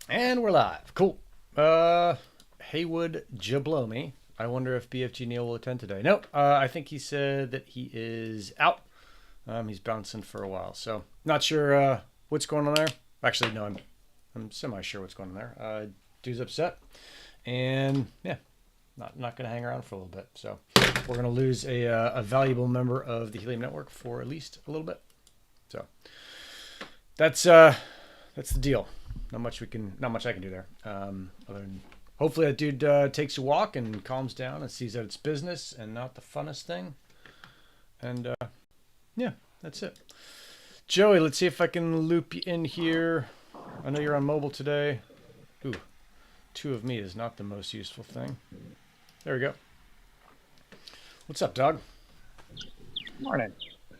And we're live. Cool. 𝗪𝗚𝗶𝘀𝗀𝗀. I wonder if BFG Neil will attend today. No, I think he said that he is out. He's bouncing for a while, so not sure what's going on there. Actually, no, I'm semi sure what's going on there. Dude's upset, and yeah, not gonna hang around for a little bit. So we're gonna lose a valuable member of the Helium network for at least a little bit. So that's the deal. Not much I can do there. Other than hopefully that dude takes a walk and calms down and sees that it's business and not the funnest thing. And yeah, that's it. Joey, let's see if I can loop you in here. I know you're on mobile today. Ooh, two of me is not the most useful thing. There we go. What's up, dog? Morning.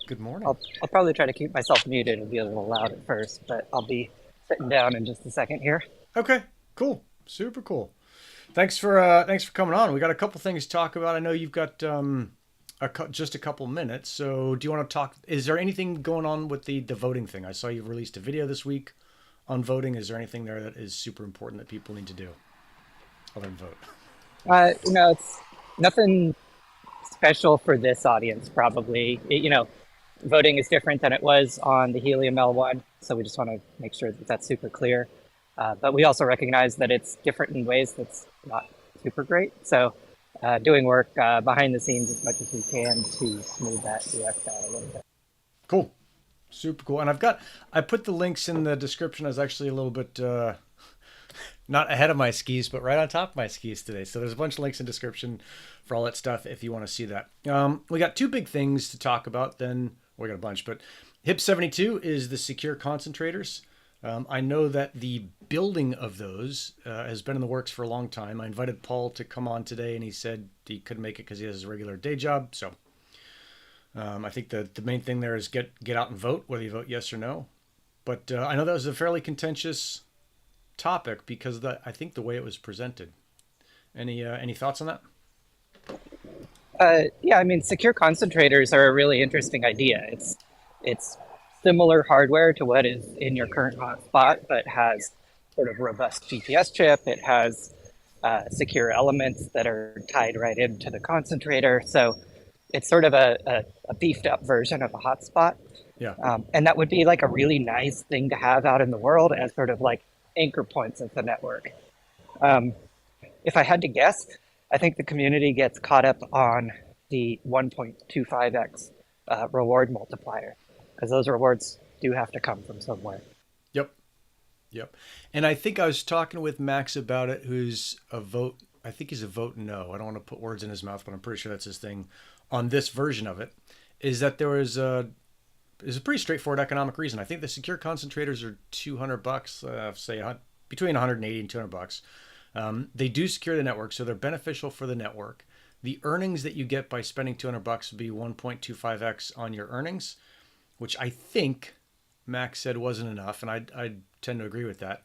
Good morning. I'll probably try to keep myself muted. It'll be a little loud at first, but I'll be sitting down in just a second here. Okay, cool, super cool. Thanks for coming on. We got a couple things to talk about. I know you've got just a couple minutes. So do you want to talk? Is there anything going on with the voting thing? I saw you released a video this week on voting. Is there anything there that is super important that people need to do other than vote? It's nothing special for this audience, probably. Voting is different than it was on the Helium L1, so we just want to make sure that that's super clear. But we also recognize that it's different in ways that's not super great. So doing work behind the scenes as much as we can to smooth that UX out a little bit. Cool, super cool. And I put the links in the description. I was actually a little bit not ahead of my skis, but right on top of my skis today. So there's a bunch of links in description for all that stuff if you want to see that. We got two big things to talk about. Then we got a bunch, but HIP-72 is the secure concentrators. I know that the building of those has been in the works for a long time. I invited Paul to come on today, and he said he couldn't make it because he has a regular day job. So I think the main thing there is get out and vote, whether you vote yes or no. But I know that was a fairly contentious topic because I think the way it was presented. Any thoughts on that? Yeah, I mean, secure concentrators are a really interesting idea. It's similar hardware to what is in your current hotspot, but has sort of robust GPS chip. It has secure elements that are tied right into the concentrator. So it's sort of a beefed up version of a hotspot. Yeah. And that would be like a really nice thing to have out in the world as sort of like anchor points of the network. If I had to guess, I think the community gets caught up on the 1.25x reward multiplier, because those rewards do have to come from somewhere. Yep. Yep. And I think I was talking with Max about it, who's a vote. I think he's a vote no. I don't want to put words in his mouth, but I'm pretty sure that's his thing on this version of it. Is that there was a pretty straightforward economic reason. I think the secure concentrators are $200, say between 180 and $200. They do secure the network, so they're beneficial for the network. The earnings that you get by spending $200 would be 1.25x on your earnings, which I think Max said wasn't enough, and I tend to agree with that.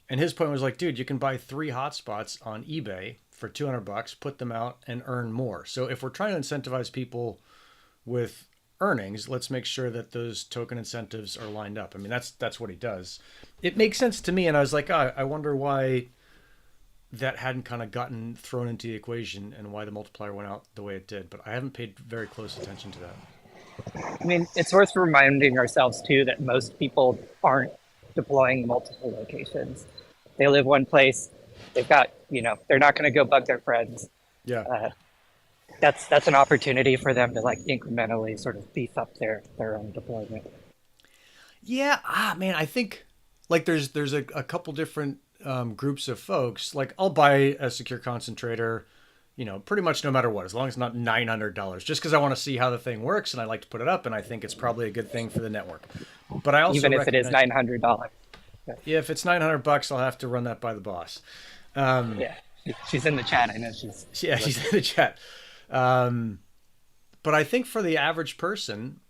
And his point was like, dude, you can buy 3 hotspots on eBay for $200, put them out, and earn more. So if we're trying to incentivize people with earnings, let's make sure that those token incentives are lined up. I mean, that's what he does. It makes sense to me, and I was like, I wonder why that hadn't kind of gotten thrown into the equation and why the multiplier went out the way it did. But I haven't paid very close attention to that. I mean, it's worth reminding ourselves too that most people aren't deploying multiple locations. They live one place. They've got, they're not going to go bug their friends. Yeah. That's an opportunity for them to like incrementally sort of beef up their own deployment. Yeah. Man, I think like there's a couple different groups of folks. Like I'll buy a secure concentrator, pretty much no matter what, as long as it's not $900, just because I want to see how the thing works and I like to put it up and I think it's probably a good thing for the network. But I also even if it is $900. Yeah, if it's $900, I'll have to run that by the boss. Yeah, she's in the chat. I know she's in the chat. But I think for the average person,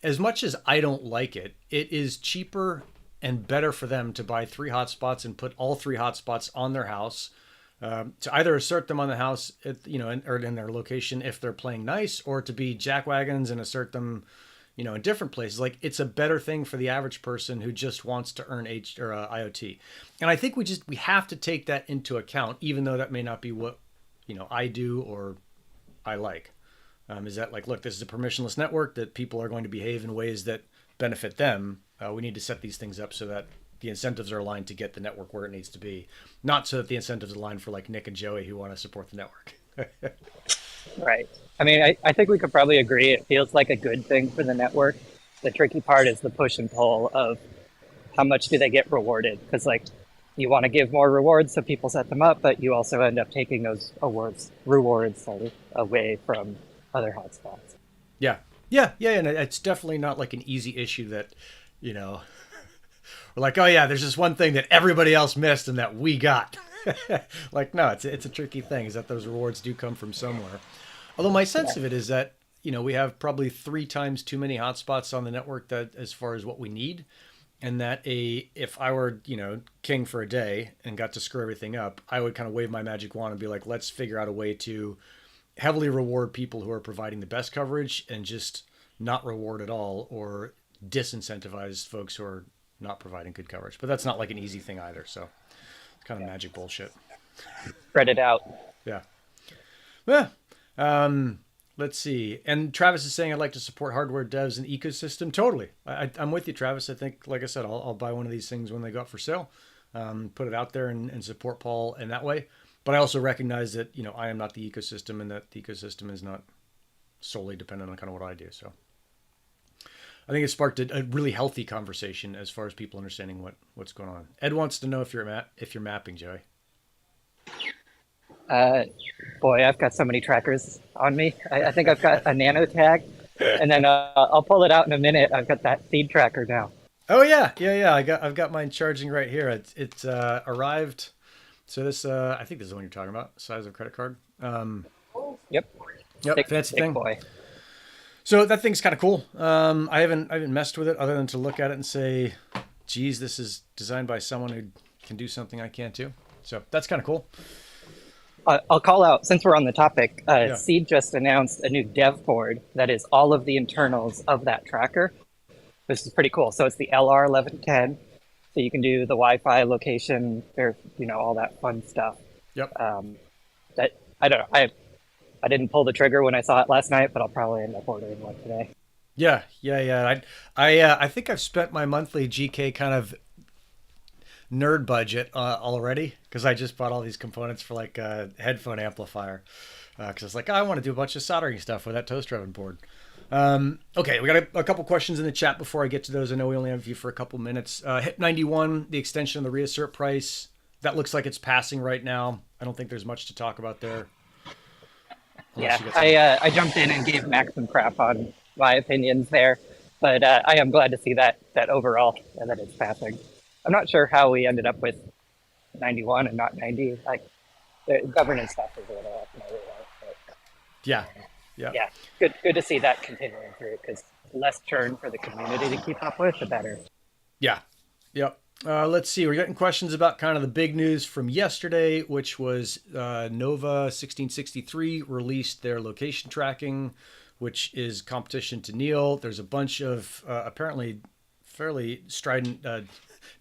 as much as I don't like it, it is cheaper and better for them to buy 3 hotspots and put all 3 hotspots on their house, to either assert them on the house, or in their location if they're playing nice, or to be jackwagons and assert them, in different places. Like it's a better thing for the average person who just wants to earn IoT. And I think we have to take that into account, even though that may not be what, I do or I like. Is that like, look, this is a permissionless network that people are going to behave in ways that benefit them. We need to set these things up so that the incentives are aligned to get the network where it needs to be, not so that the incentives align for like Nick and Joey who want to support the network. Right. I mean, I think we could probably agree it feels like a good thing for the network. The tricky part is the push and pull of how much do they get rewarded? Because like you want to give more rewards so people set them up, but you also end up taking those rewards away from other hotspots. Yeah. Yeah. Yeah. And it's definitely not like an easy issue that, we're like, oh yeah, there's this one thing that everybody else missed and that we got. Like, no, it's a tricky thing, is that those rewards do come from somewhere. Although my sense of it is that, we have probably 3 times too many hotspots on the network that as far as what we need. And that if I were, king for a day and got to screw everything up, I would kind of wave my magic wand and be like, let's figure out a way to heavily reward people who are providing the best coverage and just not reward at all, or disincentivize folks who are not providing good coverage. But that's not like an easy thing either. So it's kind of magic bullshit. Spread it out. Yeah. Yeah. Let's see. And Travis is saying, I'd like to support hardware devs and ecosystem. Totally. I'm with you, Travis. I think, like I said, I'll buy one of these things when they go up for sale, put it out there and support Paul in that way. But I also recognize that, I am not the ecosystem, and that the ecosystem is not solely dependent on kind of what I do. So I think it sparked a really healthy conversation as far as people understanding what's going on. Ed wants to know if you're mapping, Joey. Boy, I've got so many trackers on me. I think I've got a nano tag, and then I'll pull it out in a minute. I've got that seed tracker now. Oh yeah. I've got mine charging right here. It's arrived. So this, I think this is the one you're talking about. Size of a credit card. Yep. Fancy thing. Boy. So that thing's kind of cool. I haven't messed with it other than to look at it and say, geez, this is designed by someone who can do something I can't do. So that's kind of cool. I'll call out, since we're on the topic, Seed just announced a new dev board that is all of the internals of that tracker. This is pretty cool. So it's the LR1110. So you can do the Wi-Fi location, all that fun stuff. Yep. That I don't know. I didn't pull the trigger when I saw it last night, but I'll probably end up ordering one today. Yeah. I think I've spent my monthly GK kind of nerd budget already, because I just bought all these components for like a headphone amplifier, because it's like, I want to do a bunch of soldering stuff with that toaster oven board. Okay, we got a couple questions in the chat before I get to those. I know we only have you for a couple minutes. HIP 91, the extension of the reassert price, that looks like it's passing right now. I don't think there's much to talk about there. Yeah, I jumped in and gave Max some crap on my opinions there, but I am glad to see that overall that it's passing. I'm not sure how we ended up with 91 and not 90. Like the governance stuff is a little off my radar. Yeah. Good to see that continuing through, because the less churn for the community to keep up with, the better. Yeah. Yep. Let's see. We're getting questions about kind of the big news from yesterday, which was Nova 1663 released their location tracking, which is competition to Neil. There's a bunch of apparently fairly strident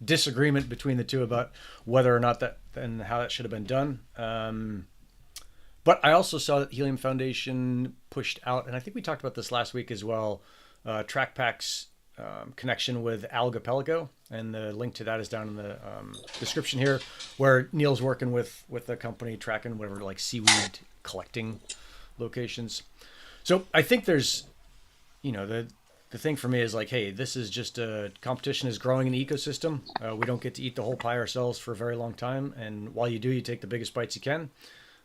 disagreement between the two about whether or not that and how that should have been done. But I also saw that Helium Foundation pushed out, and I think we talked about this last week as well, TrackPack's connection with 𝗚𝗿𝗶𝘀𝐿, and the link to that is down in the description here, where Neil's working with the company tracking whatever, like seaweed collecting locations. So I think there's, the thing for me is like, hey, this is just competition is growing in the ecosystem. We don't get to eat the whole pie ourselves for a very long time, and while you do, you take the biggest bites you can.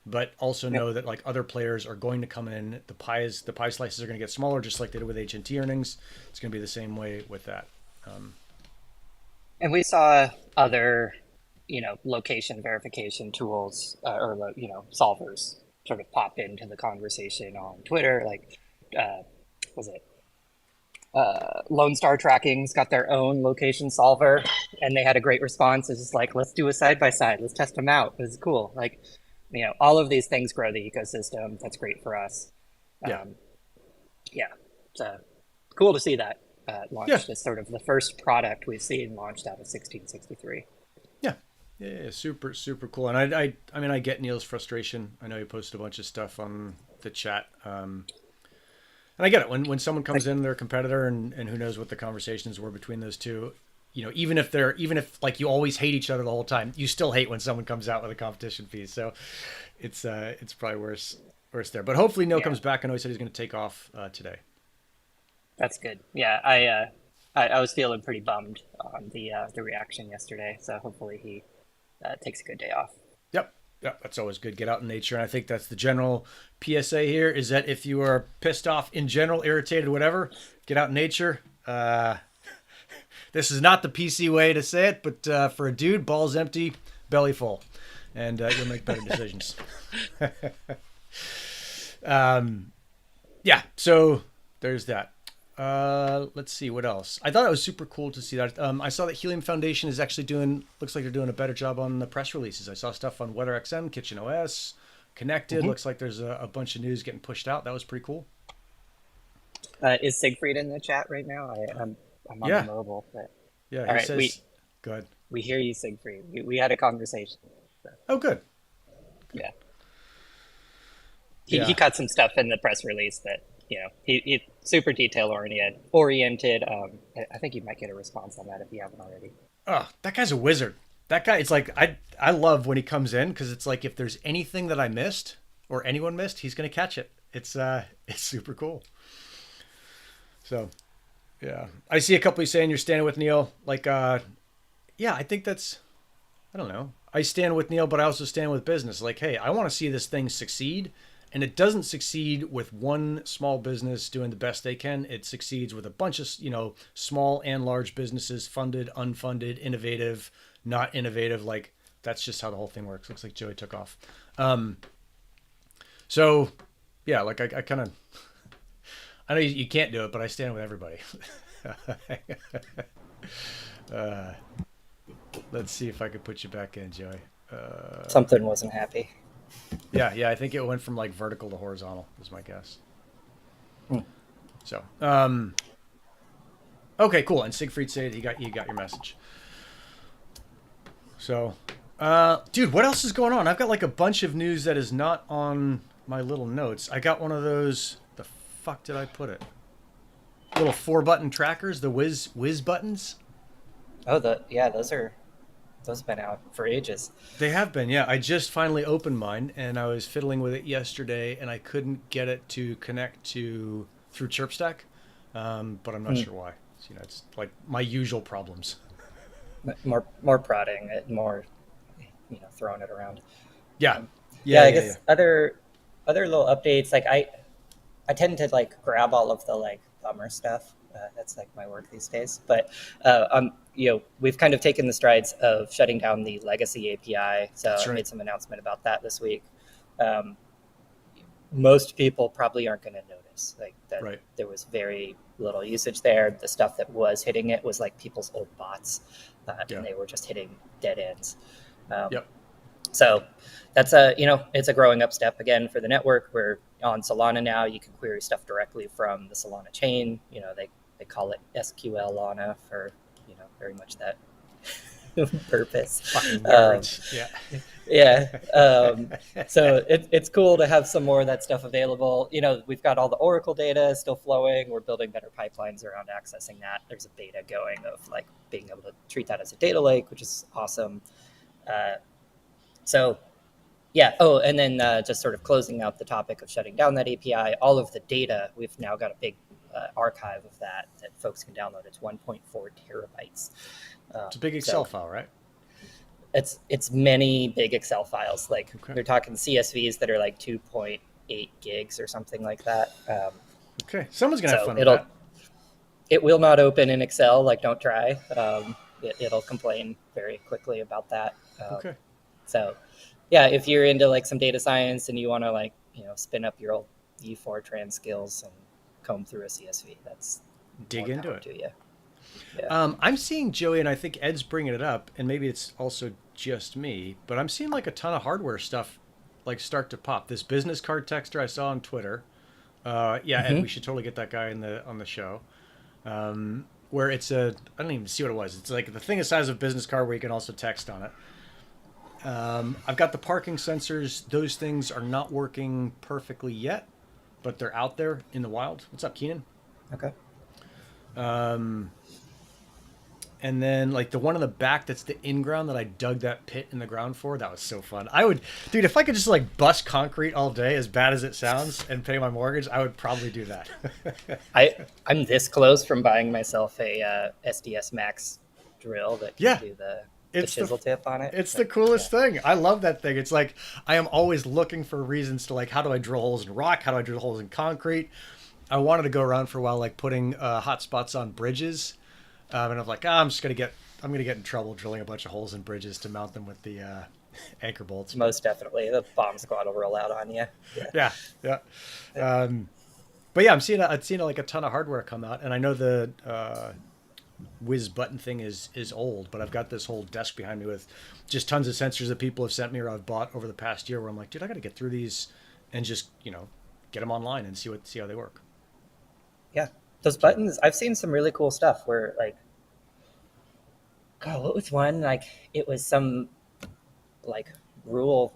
But also know that like other players are going to come in. The pie slices are going to get smaller, just like they did with HNT earnings. It's going to be the same way with that. And we saw other, location verification tools or solvers sort of pop into the conversation on Twitter. Like, Lone Star Tracking's got their own location solver, and they had a great response. It's just like, let's do a side by side. Let's test them out. It was cool. Like, all of these things grow the ecosystem. That's great for us. Yeah. So cool to see that Yeah, launched as sort of the first product we've seen launched out of 1663. yeah, yeah. Super, super cool. And I mean, I get Neil's frustration. I know he posted a bunch of stuff on the chat. And I get it when someone comes in, they're a competitor, and who knows what the conversations were between those two. You know, even if like you always hate each other the whole time, you still hate when someone comes out with a competition piece. So it's probably worse there. But hopefully Neil Yeah, comes back. I know he said he's going to take off today. that's good. Yeah, I was feeling pretty bummed on the reaction yesterday, so hopefully he takes a good day off. Yep. Yep, that's always good. Get out in nature. And I think that's the general PSA here is that if you are pissed off in general, irritated, whatever, get out in nature. This is not the PC way to say it, but for a dude, balls empty, belly full, and you'll make better decisions. Yeah, so there's that. Let's see what else. I thought it was super cool to see that. I saw that Helium Foundation is actually looks like they're doing a better job on the press releases. I saw stuff on WeatherXM, KitchenOS, Connected. Looks like there's a bunch of news getting pushed out. That was pretty cool. Is Siegfried in the chat right now? I'm on the Yeah, mobile. But... yeah. All He right, says, "Go ahead." we hear you, Siegfried. We had a conversation. So, Oh, good. yeah, he Yeah, cut some stuff in the press release that he super detail oriented. I think you might get a response on that if you haven't already. oh, that guy's a wizard. That guy, it's like I love when he comes in because it's like if there's anything that I missed or anyone missed, he's gonna catch it. It's super cool. So yeah, I see a couple of you saying you're standing with Neil. Like yeah, I think that's I don't know. I stand with Neil, but I also stand with business. Like, hey, I want to see this thing succeed. And it doesn't succeed with one small business doing the best they can. It succeeds with a bunch of, small and large businesses, funded, unfunded, innovative, not innovative. Like, that's just how the whole thing works. Looks like Joey took off. So, yeah, like I kind of, I know you can't do it, but I stand with everybody. uh, let's see if I could put you back in, Joey. Something wasn't happy. Yeah, I think it went from like vertical to horizontal, is my guess. Hmm. So, okay, cool. And Siegfried said you got your message. So, dude, what else is going on? I've got like a bunch of news that is not on my little notes. I got one of those. The fuck did I put it? Little 4-button trackers, the whiz buttons. Oh, those have been out for ages. They have been, yeah. I just finally opened mine, and I was fiddling with it yesterday, and I couldn't get it to connect through ChirpStack, but I'm not sure why. So, it's like my usual problems. More prodding, more throwing it around. Yeah, Um, yeah, yeah, I yeah, yeah. guess other little updates. Like I tend to like grab all of the like bummer stuff. That's like my work these days. But we've kind of taken the strides of shutting down the legacy API. So That's I right. made some announcement about that this week. Um, Most people probably aren't going to notice like that. Right. There was very little usage there. The stuff that was hitting it was like people's old bots, Yeah. and they were just hitting dead ends. Um, Yep. so that's it's a growing up step again for the network. We're on Solana now. You can query stuff directly from the Solana chain. They call it SQL Lana for very much that purpose. Fucking nerds. Yeah. Yeah. So it's cool to have some more of that stuff available. We've got all the Oracle data still flowing. We're building better pipelines around accessing that. There's a beta going of like being able to treat that as a data lake, which is awesome. So yeah. Oh, and then just sort of closing out the topic of shutting down that API, all of the data, we've now got a big archive of that folks can download. It's 1.4 terabytes. It's a big Excel file, right? It's many big Excel files. Like Okay. they're talking CSVs that are like 2.8 gigs or something like that. Okay. Someone's gonna have So fun with that. it will not open in Excel. Like don't try. It'll complain very quickly about that. Okay. So yeah, if you're into like some data science and you want to like spin up your old Fortran skills and comb through a CSV, that's Dig more into power it. to you. Yeah. I'm seeing Joey, and I think Ed's bringing it up, and maybe it's also just me, but I'm seeing like a ton of hardware stuff like start to pop. This business card texter I saw on Twitter. Yeah, Ed, we should totally get that guy on the show. where it's I don't even see what it was. It's like the thing the size of a business card where you can also text on it. I've got the parking sensors. Those things are not working perfectly yet, but they're out there in the wild. What's up, Keenan? Okay. And then like the one in the back that's the in-ground that I dug that pit in the ground for, that was so fun. I would, dude, if I could just like bust concrete all day, as bad as it sounds, and pay my mortgage, I would probably do that. I'm this close from buying myself a SDS Max drill that can Yeah. do the It's chisel tip on it. it's the coolest thing. I love that thing. It's like I am always looking for reasons to like, how do I drill holes in rock? How do I drill holes in concrete? I wanted to go around for a while, like putting hot spots on bridges. And I'm like, I'm gonna get in trouble drilling a bunch of holes in bridges to mount them with the anchor bolts. Most definitely, the bomb squad will roll out on you. Yeah, yeah. But yeah, I've seen like a ton of hardware come out, and I know the whiz button thing is old, but I've got this whole desk behind me with just tons of sensors that people have sent me or I've bought over the past year. Where I'm like, dude, I got to get through these and just get them online and see how they work. Yeah, those buttons. I've seen some really cool stuff where like, God, what was one? Like it was some like rural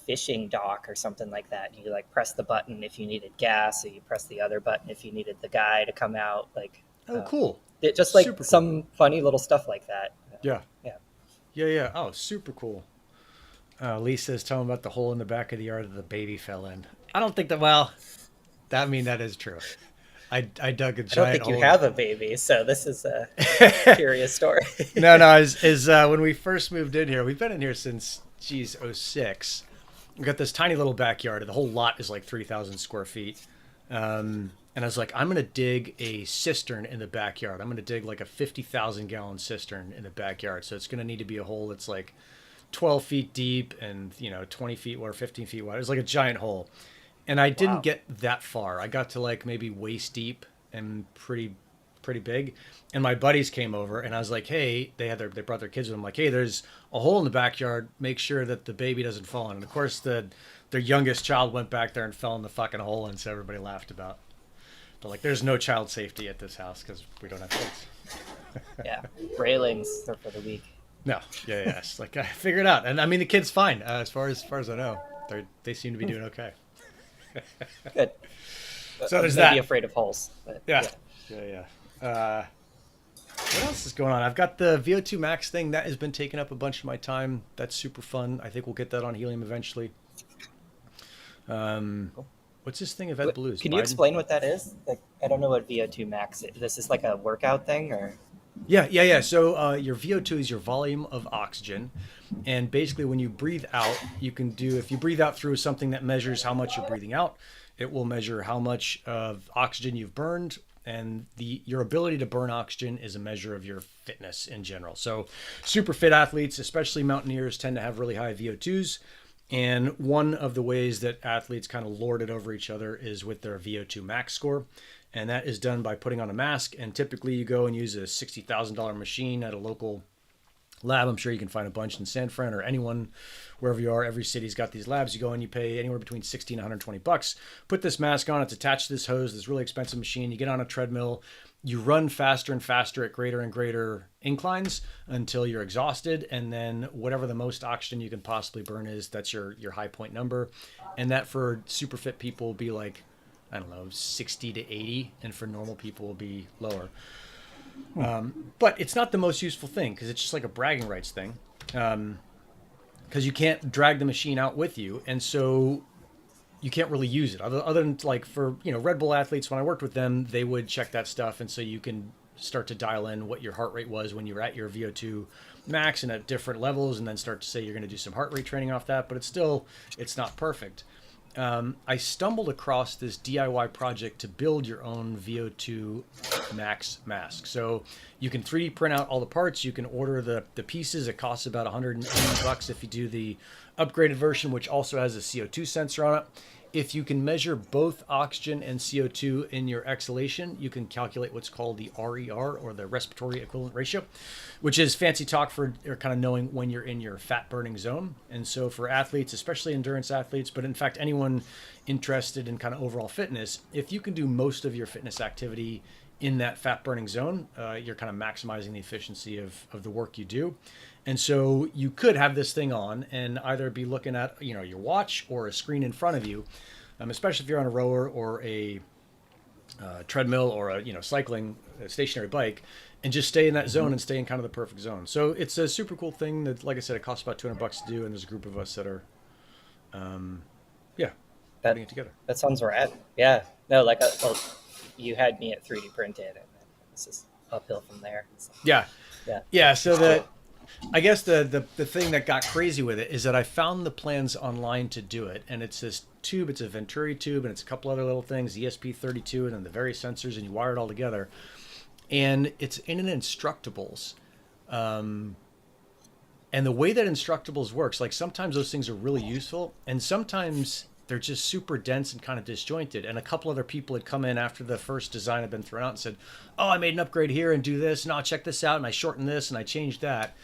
fishing dock or something like that. You like press the button if you needed gas, or you press the other button if you needed the guy to come out. Like, Oh, cool. it just like Super cool. some funny little stuff like that. Yeah. Yeah. Yeah. Oh, super cool. Lisa's telling about the hole in the back of the yard that the baby fell in. I don't think that. Well, that is true. I dug a giant. I don't think you hole. have a baby, so this is a curious story. No. Is when we first moved in here, we've been in here since '06. We've got this tiny little backyard. The whole lot is like 3,000 square feet. And I was like, I'm gonna dig a cistern in the backyard. I'm gonna dig like a 50,000 gallon cistern in the backyard. So it's gonna need to be a hole that's like 12 feet deep and 20 feet wide or 15 feet wide. It was like a giant hole. And I didn't Wow. get that far. I got to like maybe waist deep and pretty big. And my buddies came over and I was like, hey, they brought their kids with them. I'm like, hey, there's a hole in the backyard. Make sure that the baby doesn't fall in. And of course their youngest child went back there and fell in the fucking hole, and so everybody laughed about. But like, there's no child safety at this house because we don't have kids. Yeah, railings are for the weak. No, yeah. It's like I figured it out, and I mean the kid's fine as far as I know. They seem to be doing okay. Good. So there's Maybe that. afraid of holes. But Yeah. What else is going on? I've got the VO2 Max thing that has been taking up a bunch of my time. That's super fun. I think we'll get that on Helium eventually. What's this thing? Event Blues. Can you explain what that is? Like, I don't know what VO2 max is. This is like a workout thing, or? Yeah. So your VO2 is your volume of oxygen. And basically when you breathe out, if you breathe out through something that measures how much you're breathing out, it will measure how much of oxygen you've burned. And your ability to burn oxygen is a measure of your fitness in general. So super fit athletes, especially mountaineers, tend to have really high VO2s. And one of the ways that athletes kind of lord it over each other is with their VO2 max score. And that is done by putting on a mask. And typically you go and use a $60,000 machine at a local lab. I'm sure you can find a bunch in San Fran or anyone, wherever you are. Every city's got these labs. You go and you pay anywhere between 60 and 120 bucks. Put this mask on. It's attached to this hose, this really expensive machine. You get on a treadmill. You run faster and faster at greater and greater inclines until you're exhausted. And then whatever the most oxygen you can possibly burn is, that's your high point number. And that for super fit people will be like, I don't know, 60 to 80. And for normal people will be lower. But it's not the most useful thing because it's just like a bragging rights thing. Because you can't drag the machine out with you. And so you can't really use it other than like for, Red Bull athletes, when I worked with them, they would check that stuff. And so you can start to dial in what your heart rate was when you were at your VO2 max and at different levels, and then start to say you're going to do some heart rate training off that. But it's not perfect. I stumbled across this DIY project to build your own VO2 max mask. So you can 3D print out all the parts. You can order the pieces. It costs about 180 bucks if you do the upgraded version, which also has a CO2 sensor on it. If you can measure both oxygen and CO2 in your exhalation, you can calculate what's called the RER, or the respiratory equivalent ratio, which is fancy talk for kind of knowing when you're in your fat burning zone. And so for athletes, especially endurance athletes, but in fact anyone interested in kind of overall fitness, if you can do most of your fitness activity in that fat burning zone, you're kind of maximizing the efficiency of the work you do. And so you could have this thing on and either be looking at, your watch or a screen in front of you, especially if you're on a rower or a treadmill or a, cycling a stationary bike, and just stay in that zone and stay in kind of the perfect zone. So it's a super cool thing that, like I said, it costs about $200 to do. And there's a group of us that are, putting it together. That sounds rad. Yeah. No, like, well, you had me at 3D printed, and then this is uphill from there. So, Yeah. So I guess the thing that got crazy with it is that I found the plans online to do it, and it's this tube. It's a Venturi tube, and it's a couple other little things, ESP32, and then the various sensors, and you wire it all together. And it's in an Instructables. And the way that Instructables works, like sometimes those things are really useful, and sometimes they're just super dense and kind of disjointed. And a couple other people had come in after the first design had been thrown out and said, oh, I made an upgrade here and do this, and I'll check this out, and I shortened this and I changed that.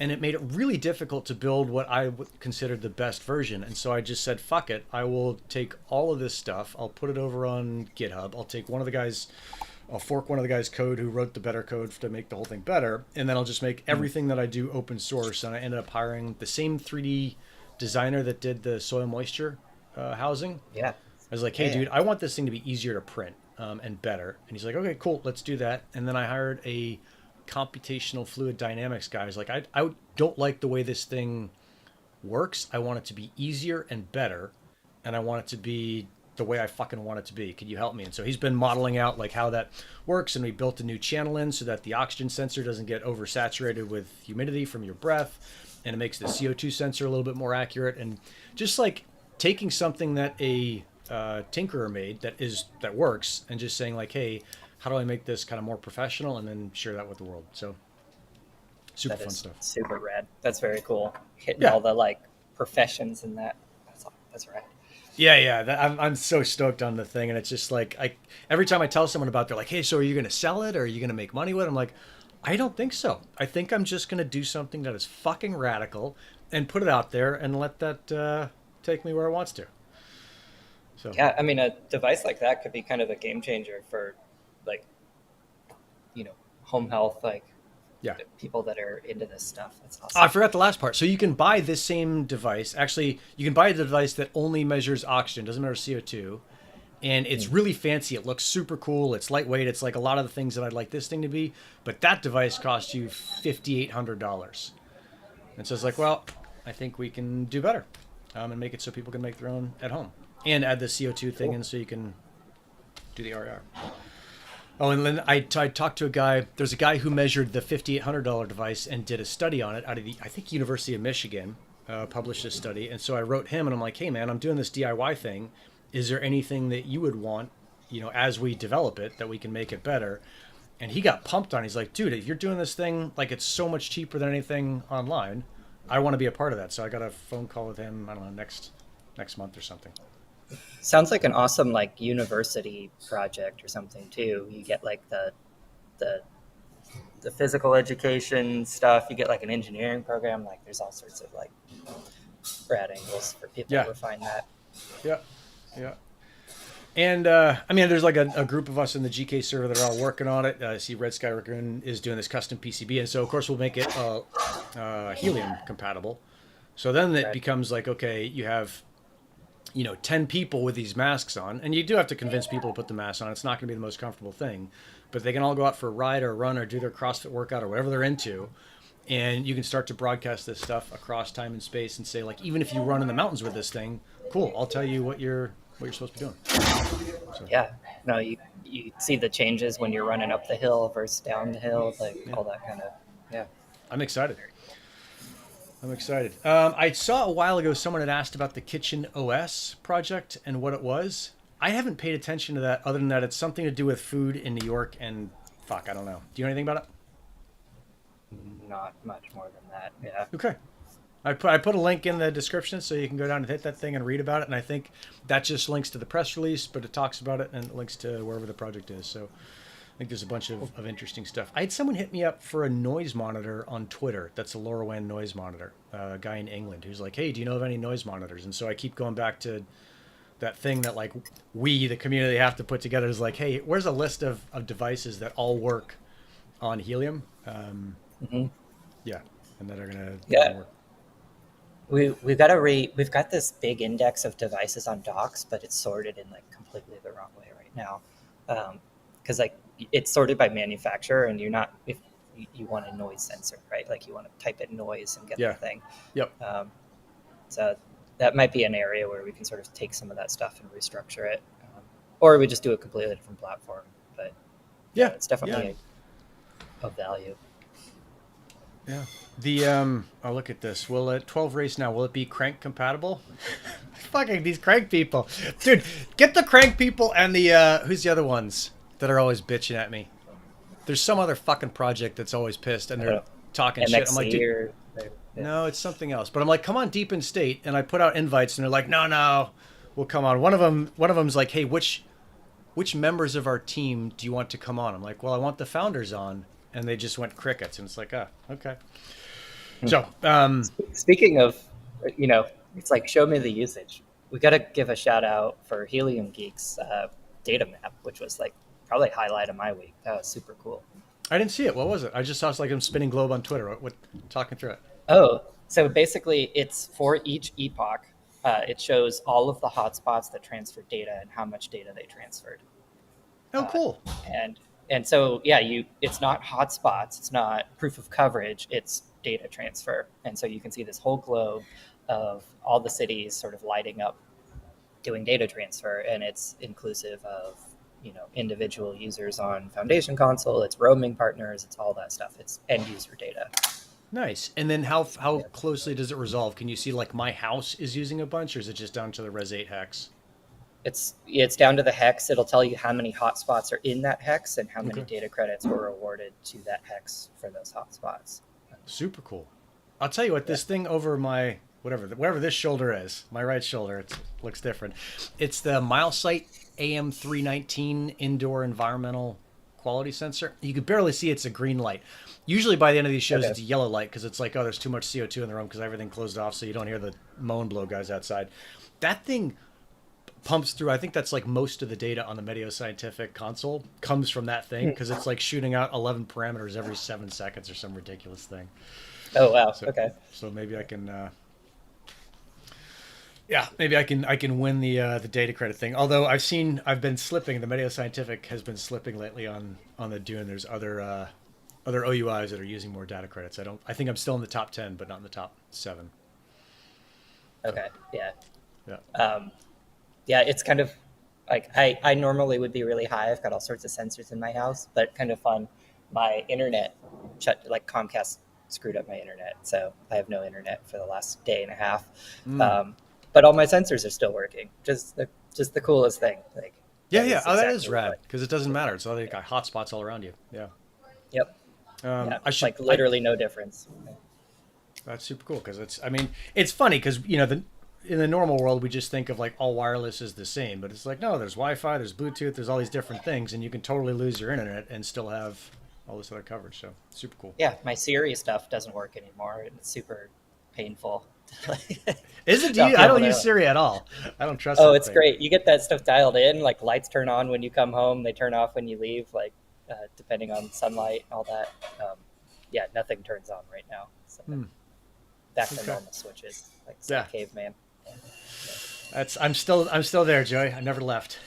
And it made it really difficult to build what I considered the best version. And so I just said, fuck it. I will take all of this stuff. I'll put it over on GitHub. I'll take I'll fork one of the guys' code who wrote the better code to make the whole thing better. And then I'll just make everything that I do open source. And I ended up hiring the same 3D designer that did the soil moisture housing. Yeah. I was like, hey, dude, I want this thing to be easier to print and better. And he's like, okay, cool, let's do that. And then I hired a computational fluid dynamics guy. I was like, I don't like the way this thing works. I want it to be easier and better. And I want it to be the way I fucking want it to be. Can you help me? And so he's been modeling out like how that works. And we built a new channel in so that the oxygen sensor doesn't get oversaturated with humidity from your breath. And it makes the CO2 sensor a little bit more accurate. And just like taking something that a tinkerer made that works and just saying like, hey, how do I make this kind of more professional, and then share that with the world? So super fun stuff. Super rad. That's very cool. Hitting all the like professions in that. That's rad. Yeah. I'm so stoked on the thing, and it's just like every time I tell someone about it, they're like, hey, so are you going to sell it, or are you going to make money with it? I'm like, I don't think so. I think I'm just going to do something that is fucking radical and put it out there and let that take me where it wants to. So yeah, I mean, a device like that could be kind of a game changer for like, home health, like people that are into this stuff. That's awesome. Oh, I forgot the last part. So you can buy this same device. Actually, you can buy a device that only measures oxygen, doesn't measure CO2. And it's really fancy. It looks super cool. It's lightweight. It's like a lot of the things that I'd like this thing to be. But that device costs you $5,800. And so it's like, well, I think we can do better and make it so people can make their own at home. And add the CO2 thing in so you can do the RER. Oh, and then I talked to a guy. There's a guy who measured the $5,800 device and did a study on it out of I think, University of Michigan, published a study. And so I wrote him, and I'm like, hey, man, I'm doing this DIY thing. Is there anything that you would want, as we develop it, that we can make it better? And he got pumped on it. He's like, dude, if you're doing this thing, like it's so much cheaper than anything online, I want to be a part of that. So I got a phone call with him, I don't know, next month or something. Sounds like an awesome like university project or something too. You get like the physical education stuff. You get like an engineering program. Like there's all sorts of like rad angles for people to refine that. Yeah. And I mean, there's like a group of us in the GK server that are all working on it. I see Red Sky Raccoon is doing this custom PCB, and so of course we'll make it Helium compatible. So then it becomes like, okay, you have 10 people with these masks on, and you do have to convince people to put the mask on. It's not going to be the most comfortable thing, but they can all go out for a ride or a run or do their CrossFit workout or whatever they're into. And you can start to broadcast this stuff across time and space and say, like, even if you run in the mountains with this thing, cool, I'll tell you what you're supposed to be doing. So. Yeah, no, you see the changes when you're running up the hill versus down the hill, like all that kind of, I'm excited. I saw a while ago someone had asked about the Kitchen OS project and what it was. I haven't paid attention to that other than that it's something to do with food in New York and I don't know. Do you know anything about it? Not much more than that, yeah. Okay. I put a link in the description so you can go down and hit that thing and read about it. And I think that just links to the press release, but it talks about it and it links to wherever the project is. So I think there's a bunch of interesting stuff. I had someone hit me up for a noise monitor on Twitter. That's a LoRaWAN noise monitor. A guy in England who's like, hey, do you know of any noise monitors? And so I keep going back to that thing that like we, the community, have to put together is like, hey, where's a list of devices that all work on Helium? Hmm. Yeah, and that are gonna Yeah, work. we've got this big index of devices on docks, but it's sorted in like completely the wrong way right now. Because like it's sorted by manufacturer, and you're not if you want a noise sensor, right? Like you want to type in noise and get the Yeah. thing. Yep. Um, so that might be an area where we can sort of take some of that stuff and restructure it, or we just do a completely different platform. But yeah, Yeah. it's Yeah. definitely of value. Yeah. The oh, look at this. Will it 12 race now? Will it be crank compatible? Fucking these crank people, dude. Get the crank people and the who's the other ones that are always bitching at me? There's some other fucking project that's always pissed and I don't they're know, talking shit. I'm like, MXC dude, or yeah. no, it's something else. But I'm like, come on, Deep in State, and I put out invites, and they're like, no, no, well, come on. One of them's like, hey, which members of our team do you want to come on? I'm like, well, I want the founders on, and they just went crickets, and it's like, ah, okay. So, Speaking of, you know, it's like show me the usage. We got to give a shout out for Helium Geeks data map, which was like probably highlight of my week. That was super cool. I didn't see it. What was it? I just saw it's like I'm spinning globe on Twitter. What talking through it? Oh, so basically, it's for each epoch. It shows all of the hotspots that transferred data and how much data they transferred. Oh, Uh, cool. and so yeah, you it's not hotspots, it's not proof of coverage, it's data transfer. And so you can see this whole globe of all the cities sort of lighting up doing data transfer, and it's inclusive of individual users on Foundation Console, it's roaming partners, it's all that stuff. It's end user data. Nice. And then how Yeah. closely does it resolve? Can you see like my house is using a bunch, or is it just down to the Res 8 hex? It's down to the hex. It'll tell you how many hotspots are in that hex and how many Okay. data credits were awarded to that hex for those hotspots. Super cool. I'll tell you what, Yeah. this thing over my whatever this shoulder is, my right shoulder, it looks different. It's the MileSight AM319 indoor environmental quality sensor. You can barely see it's a green light. Usually by the end of these shows, Okay. it's a yellow light because it's like, oh, there's too much CO2 in the room because everything closed off, so you don't hear the moan blow guys outside. That thing pumps through. I think that's like most of the data on the Medio Scientific console comes from that thing because it's like shooting out 11 parameters every 7 seconds or some ridiculous thing. Oh wow. So Okay. so maybe I can yeah, maybe I can win the data credit thing. Although I've been slipping. The Medio Scientific has been slipping lately on the Dune. There's other OUIs that are using more data credits. I think I'm still in the top 10, but not in the top 7. So Okay. Yeah. yeah. Um, yeah. It's kind of like I normally would be really high. I've got all sorts of sensors in my house, but kind of fun. My internet like Comcast screwed up my internet, so I have no internet for the last day and a half. Mm. Um, but all my sensors are still working. Just the coolest thing. Like Yeah, that yeah. is Oh, that is exactly rad what. because it doesn't matter. It's all they got hotspots all around you. Yeah. Yep. Yeah. I should. Like literally no difference. That's super cool because it's. I mean, it's funny because in the normal world we just think of like all wireless is the same, but it's like no, there's Wi-Fi, there's Bluetooth, there's all these different things, and you can totally lose your internet and still have all this other coverage. So super cool. Yeah, my Siri stuff doesn't work anymore. And it's super painful. Is it? Not be I able don't use to. Siri at all. I don't trust Oh, that it's thing. great. You get that stuff dialed in. Like lights turn on when you come home. They turn off when you leave. Like depending on sunlight, all that. Yeah, nothing turns on right now. So Hmm. back to Okay. normal switches, like Yeah. caveman. That's. I'm still there, Joey. I never left.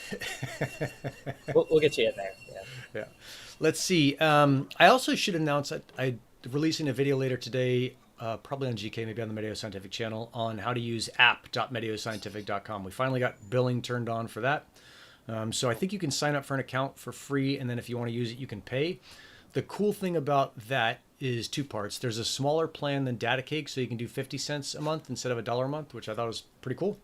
We'll get you in there. Yeah. Yeah. Let's see. I also should announce that I'm releasing a video later today, probably on GK, maybe on the Medio Scientific channel, on how to use app.medioscientific.com. We finally got billing turned on for that. So I think you can sign up for an account for free, and then if you want to use it, you can pay. The cool thing about that is two parts. There's a smaller plan than Data Cake, so you can do 50 cents a month instead of $1 a month, which I thought was pretty cool.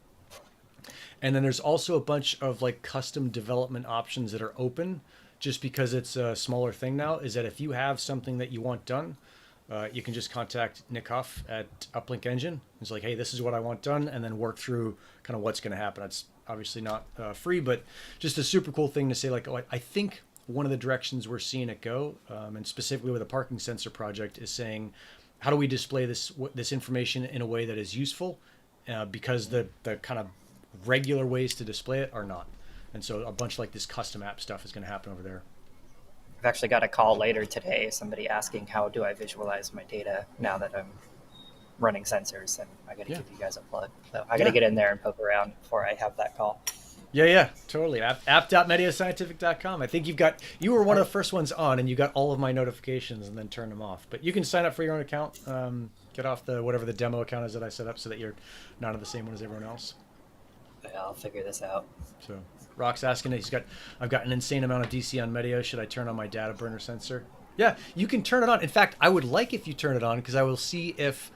And then there's also a bunch of like custom development options that are open just because it's a smaller thing now. Is that if you have something that you want done, you can just contact Nick Huff at Uplink Engine. It's like, hey, this is what I want done, and then work through kind of what's going to happen. It's obviously not free, but just a super cool thing to say. Like, oh, I think one of the directions we're seeing it go, and specifically with a parking sensor project, is saying, how do we display this information in a way that is useful? Because the kind of regular ways to display it are not. And so a bunch like this custom app stuff is going to happen over there. I've actually got a call later today, somebody asking how do I visualize my data now that I'm running sensors, and I got to give you guys a plug. So I got to get in there and poke around before I have that call. Yeah, totally. app.meteoscientific.com. I think you were one of the first ones on, and you got all of my notifications and then turned them off. But you can sign up for your own account, get off whatever the demo account is that I set up so that you're not on the same one as everyone else. Yeah, I'll figure this out. So Rock's asking, I've got an insane amount of DC on Meteo. Should I turn on my data burner sensor? Yeah, you can turn it on. In fact, I would like if you turn it on, because I will see if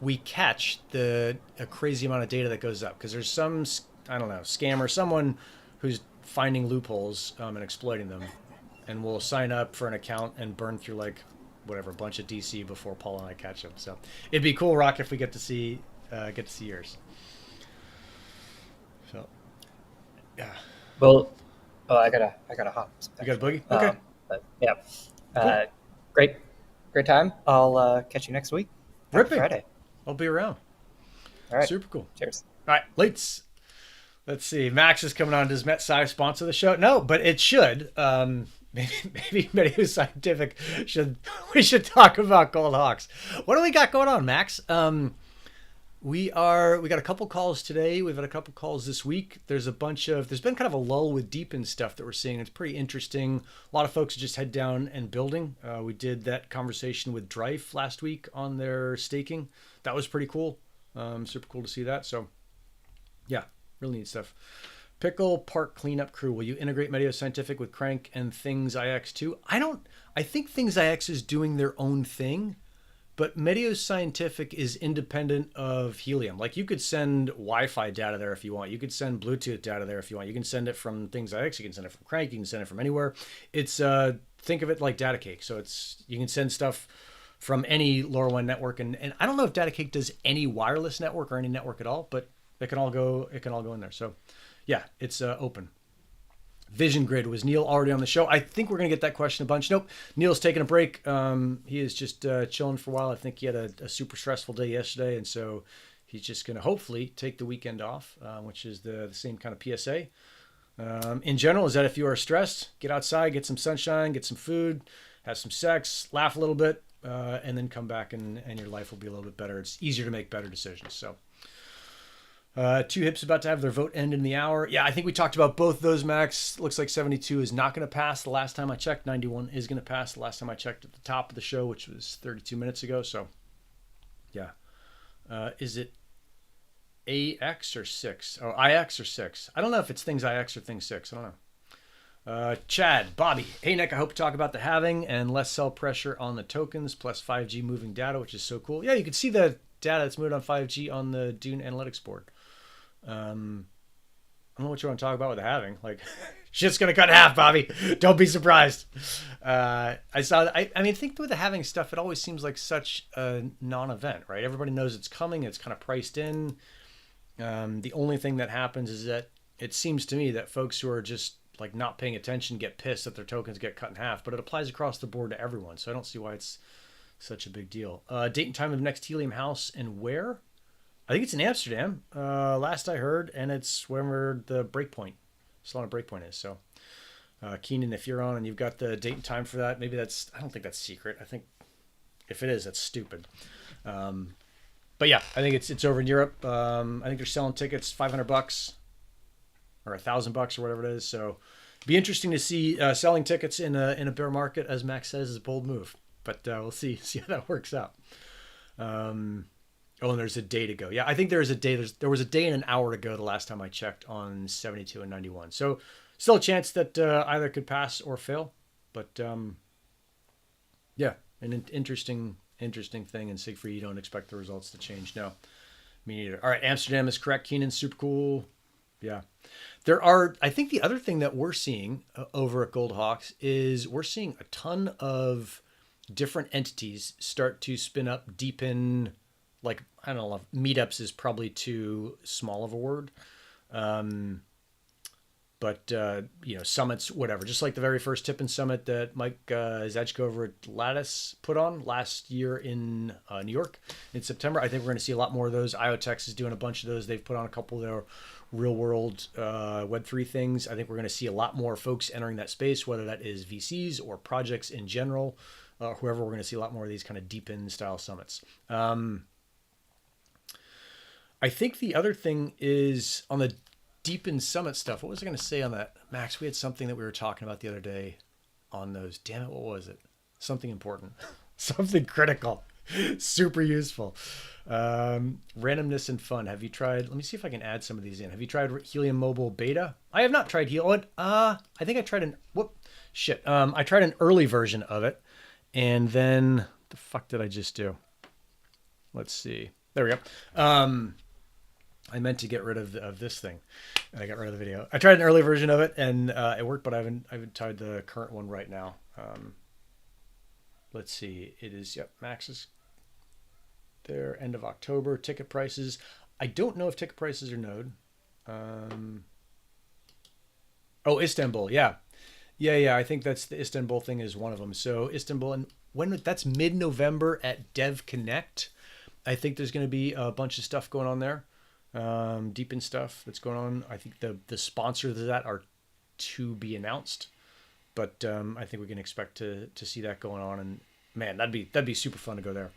we catch a crazy amount of data that goes up. Because there's some, I don't know, scammer, someone who's finding loopholes and exploiting them, and will sign up for an account and burn through a bunch of DC before Paul and I catch them. So it'd be cool, Rock, if we get to see yours. So yeah. Well, I gotta hop. You got a boogie? Okay. But yeah. Cool. Great time. I'll catch you next week. Ripping. Friday. I'll be around. All right. Super cool. Cheers. All right, let's see. Max is coming on. Does 𝗪𝗁 sponsor the show? No, but it should. Maybe Meteor Scientific we should talk about Gold Hawks. What do we got going on, Max? We got a couple calls today. We've had a couple calls this week. There's been kind of a lull with deepen stuff that we're seeing. It's pretty interesting. A lot of folks just head down and building. We did that conversation with Drive last week on their staking. That was pretty cool. Super cool to see that. So yeah, really neat stuff. Pickle Park Cleanup Crew. Will you integrate Meteor Scientific with Crank and Things IX too? I think Things IX is doing their own thing. But Meteor Scientific is independent of Helium. Like, you could send Wi-Fi data there if you want. You could send Bluetooth data there if you want. You can send it from Things IX. You can send it from Crank. You can send it from anywhere. It's think of it like DataCake. So you can send stuff from any LoRaWAN network. And I don't know if DataCake does any wireless network or any network at all, but it can all go in there. So yeah, it's open. Vision Grid, was Neil already on the show? I think we're going to get that question a bunch. Nope. Neil's taking a break. He is just chilling for a while. I think he had a super stressful day yesterday, and so he's just going to hopefully take the weekend off, which is the same kind of PSA. In general, is that if you are stressed, get outside, get some sunshine, get some food, have some sex, laugh a little bit, and then come back and your life will be a little bit better. It's easier to make better decisions. So. Two Hips about to have their vote end in the hour. Yeah, I think we talked about both those, Max. Looks like 72 is not going to pass the last time I checked. 91 is going to pass the last time I checked at the top of the show, which was 32 minutes ago. So, yeah. Is it AX or 6? Oh, IX or 6? I don't know if it's Things IX or Things 6. I don't know. Chad, Bobby. Hey, Nick, I hope to talk about the halving and less sell pressure on the tokens plus 5G moving data, which is so cool. Yeah, you can see the data that's moved on 5G on the Dune Analytics board. I don't know what you want to talk about with the halving. Like, shit's gonna cut in half, Bobby. Don't be surprised. I think with the halving stuff, it always seems like such a non-event, right? Everybody knows it's coming. It's kind of priced in. The only thing that happens is that it seems to me that folks who are just like not paying attention get pissed that their tokens get cut in half. But it applies across the board to everyone, so I don't see why it's such a big deal. Date and time of next Helium house and where? I think it's in Amsterdam, last I heard, and it's wherever the breakpoint, Solana breakpoint is. So, Keenan, if you're on and you've got the date and time for that, maybe I don't think that's secret. I think if it is, that's stupid. But yeah, I think it's over in Europe. I think they're selling tickets $500 or $1,000 or whatever it is. So, be interesting to see selling tickets in a bear market, as Max says, is a bold move. But we'll see how that works out. And there's a day to go. Yeah, I think there was a day and an hour to go the last time I checked on 72 and 91. So still a chance that either could pass or fail. But yeah, an interesting thing. And Siegfried, you don't expect the results to change. No, me neither. All right, Amsterdam is correct. Keenan, super cool. Yeah. I think the other thing that we're seeing over at Gold Hawks is we're seeing a ton of different entities start to spin up deep in, like, I don't know, meetups is probably too small of a word. But But summits, whatever. Just like the very first Tippin Summit that 𝗪𝗁𝗁 over at Lattice put on last year in New York in September. I think we're going to see a lot more of those. IoTeX is doing a bunch of those. They've put on a couple of their real world Web3 things. I think we're going to see a lot more folks entering that space, whether that is VCs or projects in general. Whoever, we're going to see a lot more of these kind of deep in style summits. I think the other thing is on the deep in summit stuff. What was I going to say on that? Max, we had something that we were talking about the other day on those. Damn it, what was it? Something important. Something critical. Super useful. Randomness and fun. Have you tried, let me see if I can add some of these in. Have you tried Helium Mobile Beta? I have not tried Helium. I think I tried I tried an early version of it. And then, the fuck did I just do? Let's see. There we go. I meant to get rid of this thing. I got rid of the video. I tried an early version of it and it worked, but I haven't tried the current one right now. Let's see. It is, Max is there, end of October. Ticket prices. I don't know if ticket prices are Node. Istanbul. Yeah. I think that's the Istanbul thing is one of them. So Istanbul, and that's mid-November at Dev Connect. I think there's going to be a bunch of stuff going on there. Deep in stuff that's going on. I think the sponsors of that are to be announced, but I think we can expect to see that going on. And man, that'd be super fun to go there.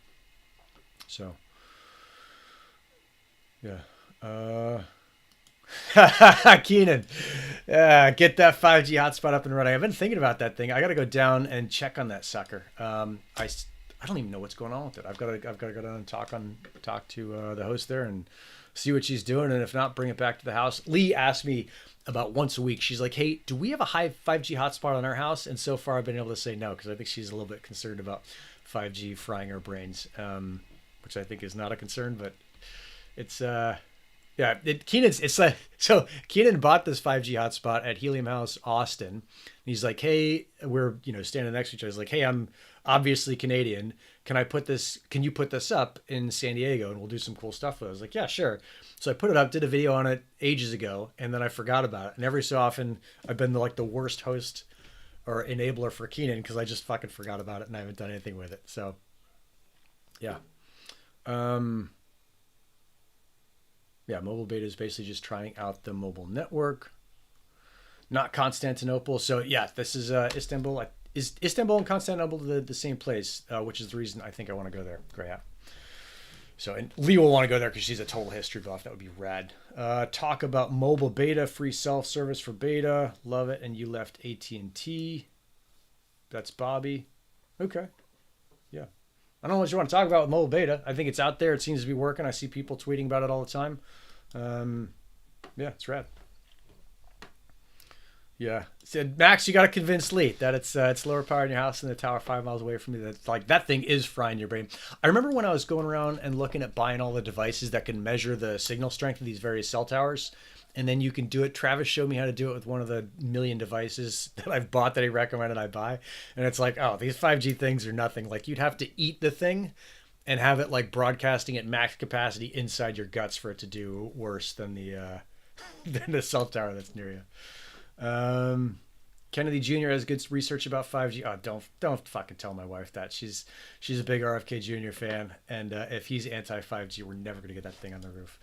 So yeah. Keenan, get that 5G hotspot up and running. I've been thinking about that thing. I got to go down and check on that sucker. I don't even know what's going on with it. I've got to go down and talk to the host there and see what she's doing, and if not, bring it back to the house. Lee asked me about once a week. She's like, "Hey, do we have a high 5G hotspot on our house?" And so far, I've been able to say no because I think she's a little bit concerned about 5G frying our brains, which I think is not a concern, but it's Keenan bought this 5G hotspot at Helium House Austin. He's like, "Hey, we're standing next to each other." He's like, "Hey, I'm obviously Canadian. Can you put this up in San Diego and we'll do some cool stuff with it?" I was like, "Yeah, sure." So I put it up, did a video on it ages ago, and then I forgot about it. And every so often I've been the worst host or enabler for Keenan because I just fucking forgot about it and I haven't done anything with it. So yeah. Mobile beta is basically just trying out the mobile network, not Constantinople. So yeah, this is Istanbul. Is Istanbul and Constantinople the same place, which is the reason I think I want to go there. Great. So, and Lee will want to go there because she's a total history buff. That would be rad. Talk about mobile beta, free self-service for beta. Love it. And you left AT&T. That's Bobby. Okay. Yeah. I don't know what you want to talk about with mobile beta. I think it's out there. It seems to be working. I see people tweeting about it all the time. Yeah, it's rad. Yeah. Said, Max, you got to convince Lee that it's lower power in your house and the tower 5 miles away from you. That's that thing is frying your brain. I remember when I was going around and looking at buying all the devices that can measure the signal strength of these various cell towers. And then you can do it. Travis showed me how to do it with one of the million devices that I've bought that he recommended I buy. And it's like, oh, these 5G things are nothing. You'd have to eat the thing and have it broadcasting at max capacity inside your guts for it to do worse than the cell tower that's near you. Kennedy Jr. has good research about 5G. Oh, don't fucking tell my wife that. She's a big RFK Jr. fan, and if he's anti 5G, we're never gonna get that thing on the roof.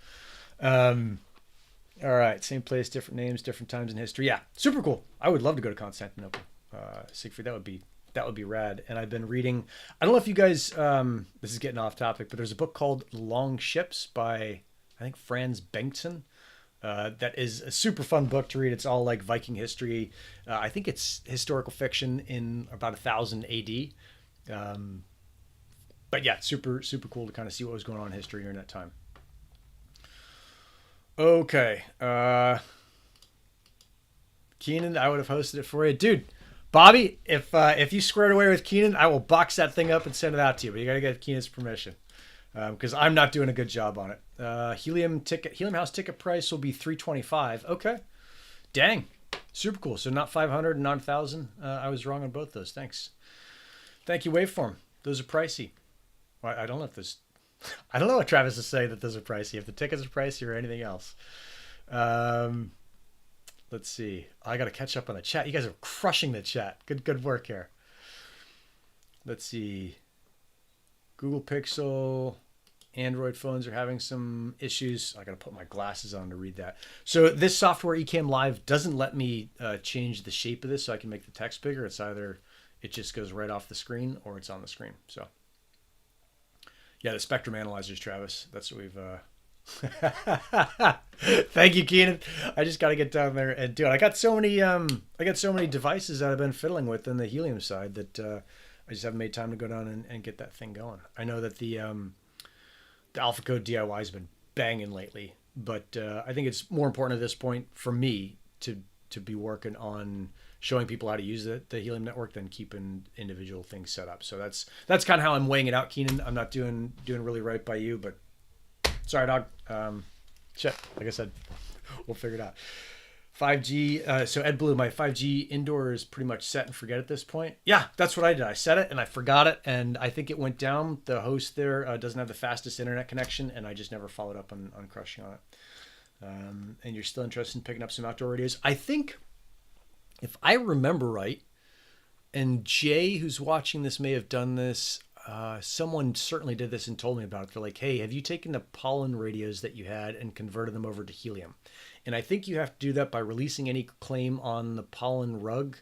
All right, same place, different names, different times in history. Yeah, super cool. I would love to go to Constantinople. Siegfried, that would be rad. And I've been reading. I don't know if you guys. This is getting off topic, but there's a book called Long Ships by I think Franz Bengtson. That is a super fun book to read. It's all Viking history. I think it's historical fiction in about 1000 AD. But yeah, super cool to kind of see what was going on in history during that time. Okay. Keenan, I would have hosted it for you. Dude, Bobby, if you squared away with Keenan, I will box that thing up and send it out to you. But you got to get Keenan's permission. Because I'm not doing a good job on it. Helium House ticket price will be $325. Okay. Dang. Super cool. So not 500 and not 1,000. I was wrong on both those. Thanks. Thank you, Waveform. Those are pricey. Well, I don't know if this... I don't know what Travis is saying that those are pricey. If the tickets are pricey or anything else. Let's Let's see. I got to catch up on the chat. You guys are crushing the chat. Good work here. Let's see. Google Pixel, Android phones are having some issues. I got to put my glasses on to read that. So this software Ecamm Live doesn't let me change the shape of this so I can make the text bigger. It's either it just goes right off the screen or it's on the screen. So yeah, the spectrum analyzers, Travis. That's what we've Thank you, Keenan. I just got to get down there and do it. I got so many devices that I've been fiddling with in the Helium side that I just haven't made time to go down and get that thing going. I know that the Alpha Code DIY has been banging lately, but I think it's more important at this point for me to be working on showing people how to use the Helium network than keeping individual things set up. So that's kind of how I'm weighing it out, Keenan. I'm not doing really right by you, but sorry, dog. Shit, like I said, we'll figure it out. 5G. So 𝗏𝗏𝗀, my 5G indoor is pretty much set and forget at this point. Yeah, that's what I did. I set it and I forgot it, and I think it went down. The host there doesn't have the fastest internet connection, and I just never followed up on crushing on it. And you're still interested in picking up some outdoor radios? I think, if I remember right, and Jay, who's watching this, may have done this. Someone certainly did this and told me about it. They're like, hey, have you taken the pollen radios that you had and converted them over to Helium? And I think you have to do that by releasing any claim on the pollen rug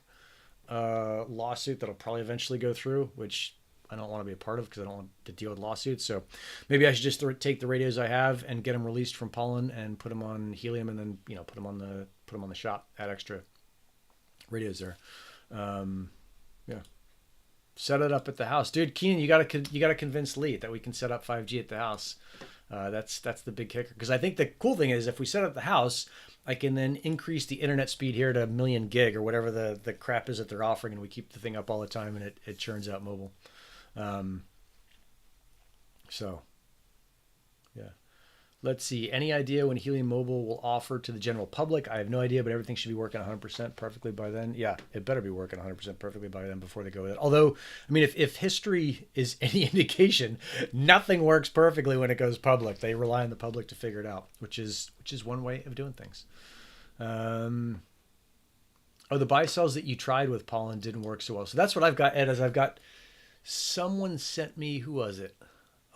lawsuit that'll probably eventually go through, which I don't want to be a part of because I don't want to deal with lawsuits. So maybe I should just take the radios I have and get them released from pollen and put them on Helium, and then put them on the shop, add extra radios there. Yeah. Set it up at the house, dude. Keenan, you gotta convince Lee that we can set up 5G at the house. That's the big kicker, because I think the cool thing is if we set up the house, I can then increase the internet speed here to 1,000,000 gig or whatever the crap is that they're offering, and we keep the thing up all the time, and it churns out mobile. So yeah. Let's see. Any idea when Helium Mobile will offer to the general public? I have no idea, but everything should be working 100% perfectly by then. Yeah, it better be working 100% perfectly by then before they go with it. Although, I mean, if history is any indication, nothing works perfectly when it goes public. They rely on the public to figure it out, which is one way of doing things. The buy cells that you tried with pollen didn't work so well. So that's what I've got, Ed, is I've got someone sent me, who was it?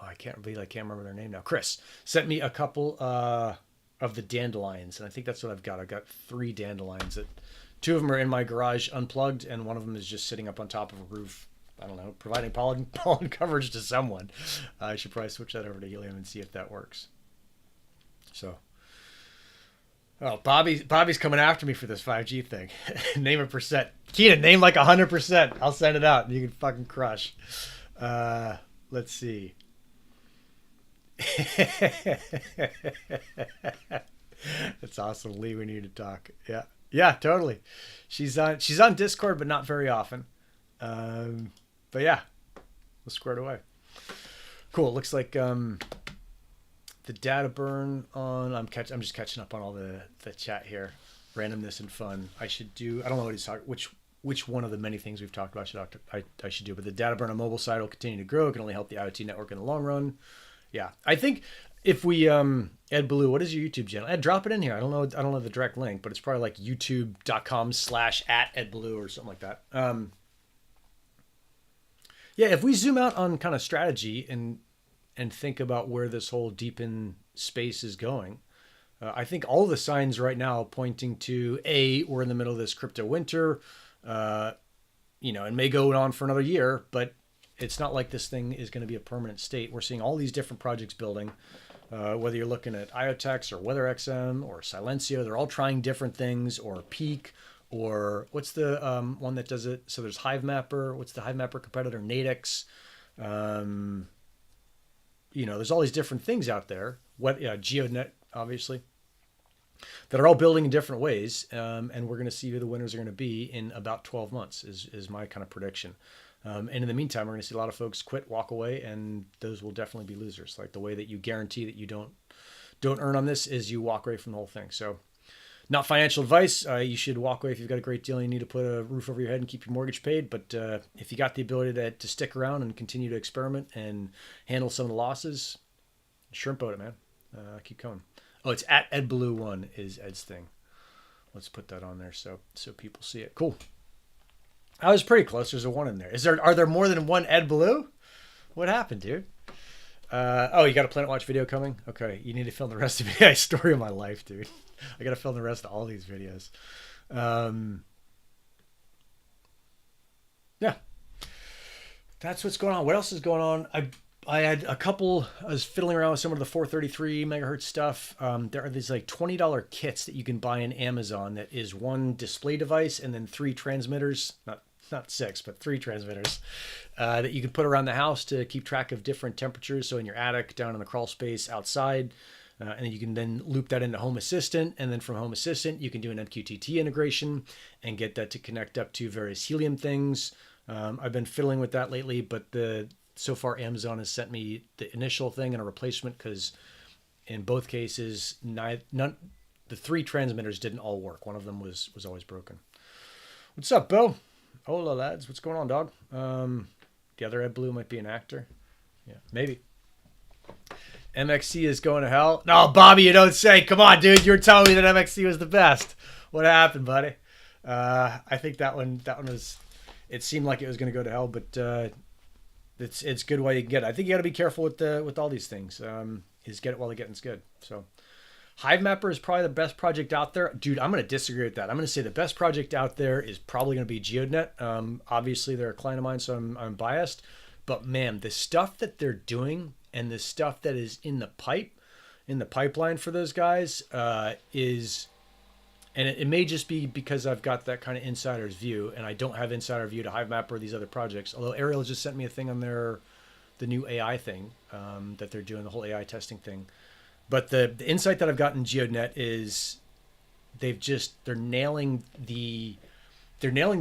Oh, I can't remember their name now. Chris sent me a couple of the dandelions, and I think that's what I've got. I've got 3 dandelions. That 2 of them are in my garage unplugged, and one of them is just sitting up on top of a roof. I don't know, providing pollen coverage to someone. I should probably switch that over to Helium and see if that works. So, oh, Bobby's coming after me for this 5G thing. Name a percent. Keenan, name like 100%. I'll send it out, and you can fucking crush. Let's see. That's awesome, Lee. We need to talk. Yeah, totally. She's on Discord, but not very often. But yeah, we'll square it away. Cool. Looks like the data burn on. I'm just catching up on all the chat here. Randomness and fun. I don't know what he's talking. Which one of the many things we've talked about I should do? But the data burn on mobile side will continue to grow. It can only help the IoT network in the long run. Yeah, I think if we 𝗏𝗏𝗀, what is your YouTube channel? Ed, drop it in here. I don't know the direct link, but it's probably like youtube.com/@𝗏𝗏𝗀 or something like that. Yeah, if we zoom out on kind of strategy and think about where this whole deep in space is going, I think all the signs right now pointing to we're in the middle of this crypto winter, and may go on for another year, but it's not like this thing is going to be a permanent state. We're seeing all these different projects building, whether you're looking at IoTex or WeatherXM or Silencio. They're all trying different things, or Peak, or what's the one that does it? So there's HiveMapper. What's the HiveMapper competitor? Nadix. There's all these different things out there. GeoNet, obviously, that are all building in different ways. And we're going to see who the winners are going to be in about 12 months is my kind of prediction. And in the meantime, we're going to see a lot of folks quit, walk away, and those will definitely be losers. Like the way that you guarantee that you don't earn on this is you walk away from the whole thing. So not financial advice. You should walk away if you've got a great deal and you need to put a roof over your head and keep your mortgage paid. But if you got the ability to stick around and continue to experiment and handle some of the losses, shrimp boat it, man. Keep going. Oh, it's @𝗏𝗏𝗀1 is Ed's thing. Let's put that on there so people see it. Cool. I was pretty close. There's a 1 in there. Are there more than one 𝗚𝗏𝗶𝘀? What happened, dude? Oh, you got a Planet Watch video coming? Okay, you need to film the rest of the AI story of my life, dude. I got to film the rest of all these videos. Yeah, that's what's going on. What else is going on? I was fiddling around with some of the 433 megahertz stuff. There are these like $20 kits that you can buy in Amazon that is 1 display device and then 3 transmitters, not 6, but 3 transmitters that you can put around the house to keep track of different temperatures. So in your attic, down in the crawl space, outside, and then you can then loop that into Home Assistant. And then from Home Assistant, you can do an MQTT integration and get that to connect up to various Helium things. I've been fiddling with that lately, but so far Amazon has sent me the initial thing and a replacement because in both cases, the 3 transmitters didn't all work. One of them was always broken. What's up, Bo? Hola, lads. What's going on, dog? The other 𝗚𝗏𝗶𝘀 might be an actor. Yeah, maybe. MXC is going to hell. No, Bobby, you don't say. Come on, dude. You were telling me that MXC was the best. What happened, buddy? I think that one was. It seemed like it was going to go to hell, but it's good while you can get it. I think you got to be careful with all these things. Is get it while the getting's good. So, HiveMapper is probably the best project out there, dude. I'm going to disagree with that. I'm going to say the best project out there is probably going to be GeodeNet. Obviously, they're a client of mine, so I'm biased. But man, the stuff that they're doing and the stuff that is in the pipeline for those guys is, and it may just be because I've got that kind of insider's view, and I don't have insider view to HiveMapper or these other projects. Although Ariel just sent me a thing on the new AI thing that they're doing, the whole AI testing thing. But the insight that I've gotten in GeodeNet is they're nailing the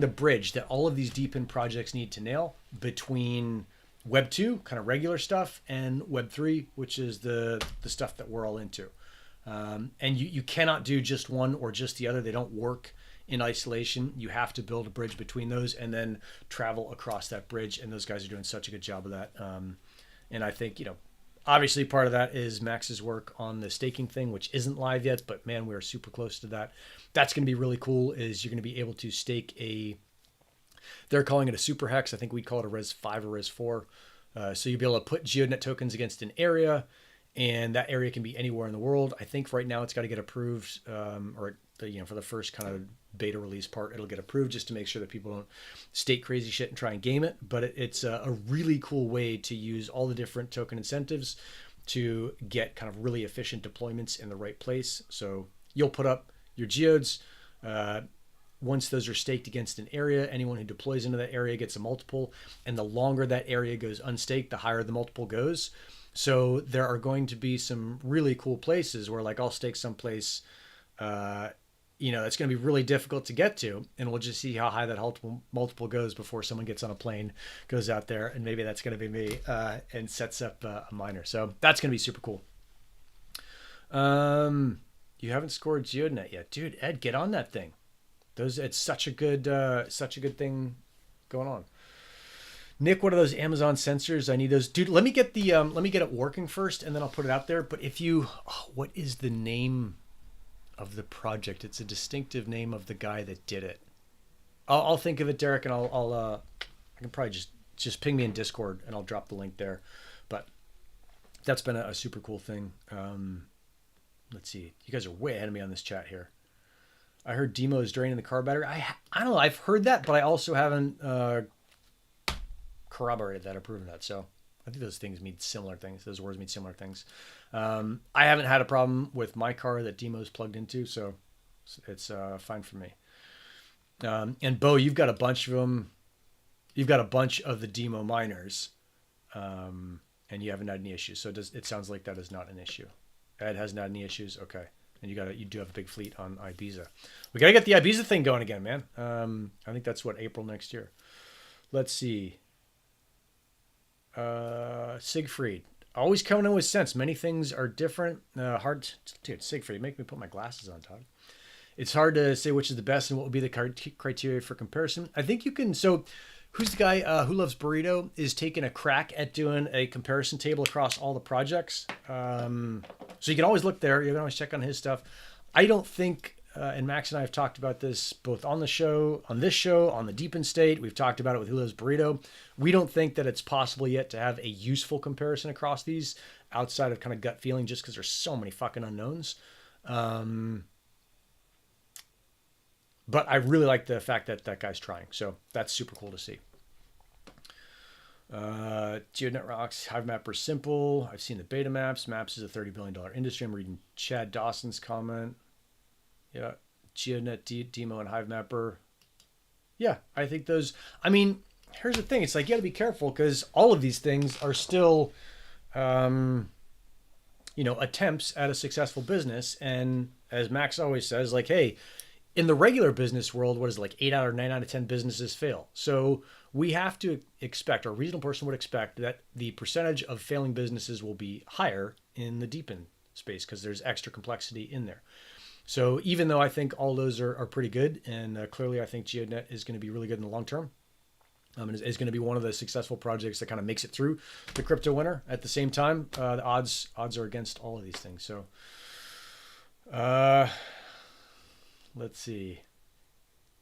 bridge that all of these deep in projects need to nail between Web 2, kind of regular stuff, and Web 3, which is the stuff that we're all into. And you cannot do just one or just the other. They don't work in isolation. You have to build a bridge between those and then travel across that bridge. And those guys are doing such a good job of that. And I think, obviously part of that is Max's work on the staking thing, which isn't live yet, but man, we're super close to that. That's going to be really cool is you're going to be able to stake they're calling it a super hex. I think we call it a Res 5 or Res 4. So you'll be able to put GeodeNet tokens against an area, and that area can be anywhere in the world. I think right now it's got to get approved, for the first kind of beta release part, it'll get approved just to make sure that people don't stake crazy shit and try and game it. But it's a really cool way to use all the different token incentives to get kind of really efficient deployments in the right place. So you'll put up your geodes. Once those are staked against an area, anyone who deploys into that area gets a multiple. And the longer that area goes unstaked, the higher the multiple goes. So there are going to be some really cool places where like I'll stake someplace, it's going to be really difficult to get to. And we'll just see how high that multiple goes before someone gets on a plane, goes out there, and maybe that's going to be me and sets up a miner. So that's going to be super cool. You haven't scored GeodeNet yet. Dude, Ed, get on that thing. It's such a good thing going on. Nick, what are those Amazon sensors? I need those. Dude, let me get it working first and then I'll put it out there. But what is the name of the project? It's a distinctive name of the guy that did it. I'll think of it, Derek, and I can probably just ping me in Discord and I'll drop the link there. But that's been a super cool thing. Let's see. You guys are way ahead of me on this chat here. I heard Demo is draining the car battery. I don't know. I've heard that, but I also haven't corroborated that or proven that. So I think those things mean similar things. Those words mean similar things. I haven't had a problem with my car that Demo's plugged into, so it's fine for me. And Bo, you've got a bunch of them. You've got a bunch of the Demo miners, and you haven't had any issues. So it sounds like that is not an issue. Ed hasn't had any issues. Okay. And you do have a big fleet on Ibiza. We got to get the Ibiza thing going again, man. I think that's April next year. Let's see. Siegfried. Always coming in with sense. Many things are different. Dude, Siegfried, make me put my glasses on, Todd. It's hard to say which is the best and what would be the criteria for comparison. I think you can. So who's the guy who loves burrito is taking a crack at doing a comparison table across all the projects. So you can always look there. You can always check on his stuff. I don't think and Max and I have talked about this both on the show, on this show, on the Deep in State. We've talked about it with 𝗚𝗏𝗶𝘀𝗀 Burrito. We don't think that it's possible yet to have a useful comparison across these outside of kind of gut feeling, just because there's so many fucking unknowns. But I really like the fact that that guy's trying. So that's super cool to see. GeoNet rocks. HiveMapper simple. I've seen the beta maps. Maps is a $30 billion industry. I'm reading Chad Dawson's comment. Yeah. GeoNet, Demo, and HiveMapper. Yeah, I think those. I mean, here's the thing. It's like you got to be careful because all of these things are still, attempts at a successful business. And as Max always says, like, hey, in the regular business world, what is it, like 8 out or 9 out of 10 businesses fail. So we have to expect, or a reasonable person would expect, that the percentage of failing businesses will be higher in the deepen space because there's extra complexity in there. So even though I think all those are pretty good, and clearly I think GeoNet is going to be really good in the long term, and is going to be one of the successful projects that kind of makes it through the crypto winter. At the same time, the odds are against all of these things. So let's see.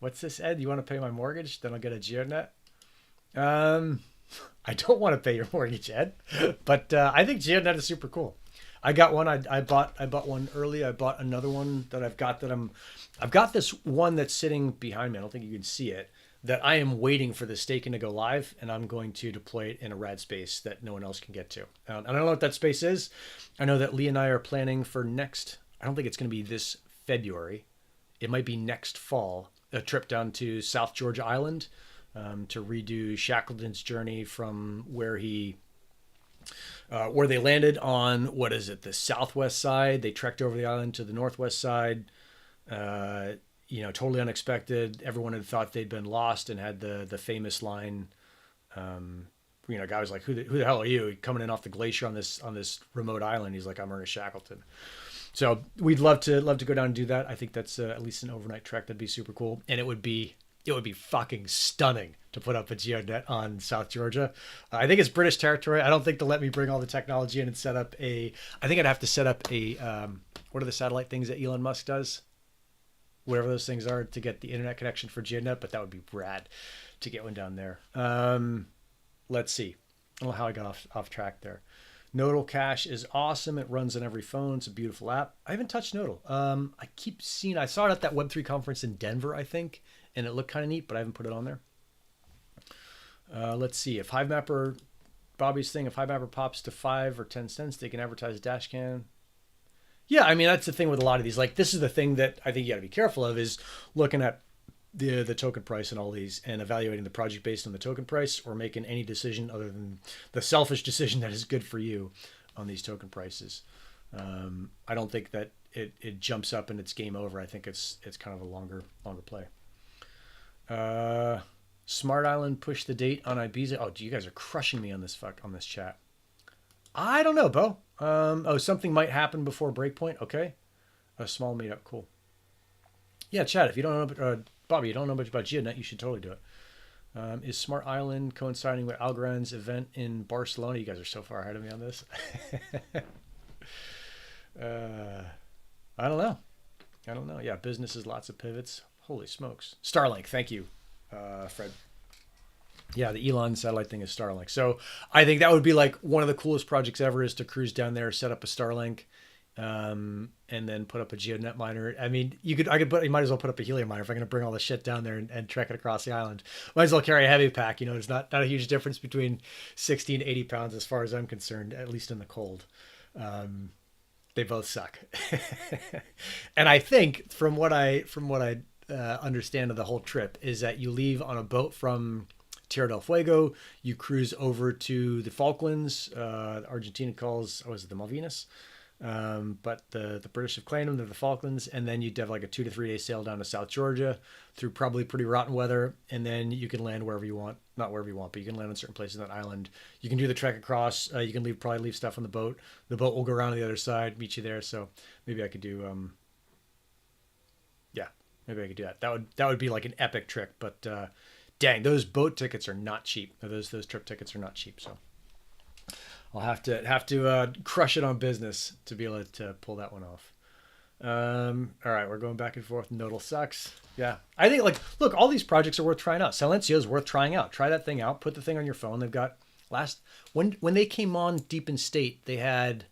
What's this, Ed? You want to pay my mortgage? Then I'll get a GeoNet. I don't want to pay your mortgage, Ed, but I think GeoNet is super cool. I got one. I bought one early. I bought another one that I've got I've got this one that's sitting behind me. I don't think you can see it. That I am waiting for the staking to go live, and I'm going to deploy it in a rad space that no one else can get to. And I don't know what that space is. I know that Lee and I are planning for next. I don't think it's going to be this February. It might be next fall. A trip down to South Georgia Island to redo Shackleton's journey from where they landed on, what is it, the southwest side. They trekked over the island to the northwest side. Totally unexpected. Everyone had thought they'd been lost and had the famous line. Guy was like, who the hell are you? Coming in off the glacier on this remote island. He's like, I'm Ernest Shackleton. So we'd love to go down and do that. I think that's at least an overnight trek. That'd be super cool. And it would be fucking stunning to put up a GeoNet on South Georgia. I think it's British territory. I don't think they'll let me bring all the technology in and set up I think I'd have to set up what are the satellite things that Elon Musk does? Whatever those things are to get the internet connection for GeoNet, but that would be rad to get one down there. Let's see. I don't know how I got off track there. Nodal Cache is awesome. It runs on every phone. It's a beautiful app. I haven't touched Nodal. I saw it at that Web3 conference in Denver, I think, and it looked kind of neat, but I haven't put it on there. Let's see. If HiveMapper, Bobby's thing, if HiveMapper pops to 5 or 10 cents, they can advertise Dashcam. Yeah, I mean, that's the thing with a lot of these. Like, this is the thing that I think you got to be careful of, is looking at the token price and all these and evaluating the project based on the token price, or making any decision other than the selfish decision that is good for you on these token prices. I don't think that it jumps up and it's game over. I think it's kind of a longer play. Smart Island push the date on Ibiza. Oh, you guys are crushing me on this chat. I don't know, Bo. Something might happen before Breakpoint. Okay. A small meetup. Cool. Yeah, Chad, if you don't know, Bobby, you don't know much about GeoNet, you should totally do it. Is Smart Island coinciding with Algorand's event in Barcelona? You guys are so far ahead of me on this. I don't know. Yeah, businesses, lots of pivots. Holy smokes. Starlink, thank you, Fred. Yeah, the Elon satellite thing is Starlink. So I think that would be like one of the coolest projects ever, is to cruise down there, set up a Starlink, and then put up a GeoNet miner. I mean, you might as well put up a Helium miner if I'm going to bring all this shit down there and trek it across the island. Might as well carry a heavy pack. There's not a huge difference between 60 and 80 pounds as far as I'm concerned, at least in the cold. They both suck. And I think from what I understand of the whole trip is that you leave on a boat from Tierra del Fuego, you cruise over to the Falklands. Argentina calls, the Malvinas? But the British have claimed them. They're the Falklands. And then you'd have like a 2 to 3 day sail down to South Georgia through probably pretty rotten weather. And then you can land wherever you want. Not wherever you want, but you can land on certain places on that island. You can do the trek across. You can probably leave stuff on the boat. The boat will go around to the other side, meet you there. So maybe I could do, maybe I could do that. That would be like an epic trick. But dang, those boat tickets are not cheap. Those trip tickets are not cheap. So I'll have to crush it on business to be able to pull that one off. All right, we're going back and forth. Nodal sucks. Yeah, I think like look, all these projects are worth trying out. Silencio is worth trying out. Try that thing out. Put the thing on your phone. They've got last when they came on Deep in State, they had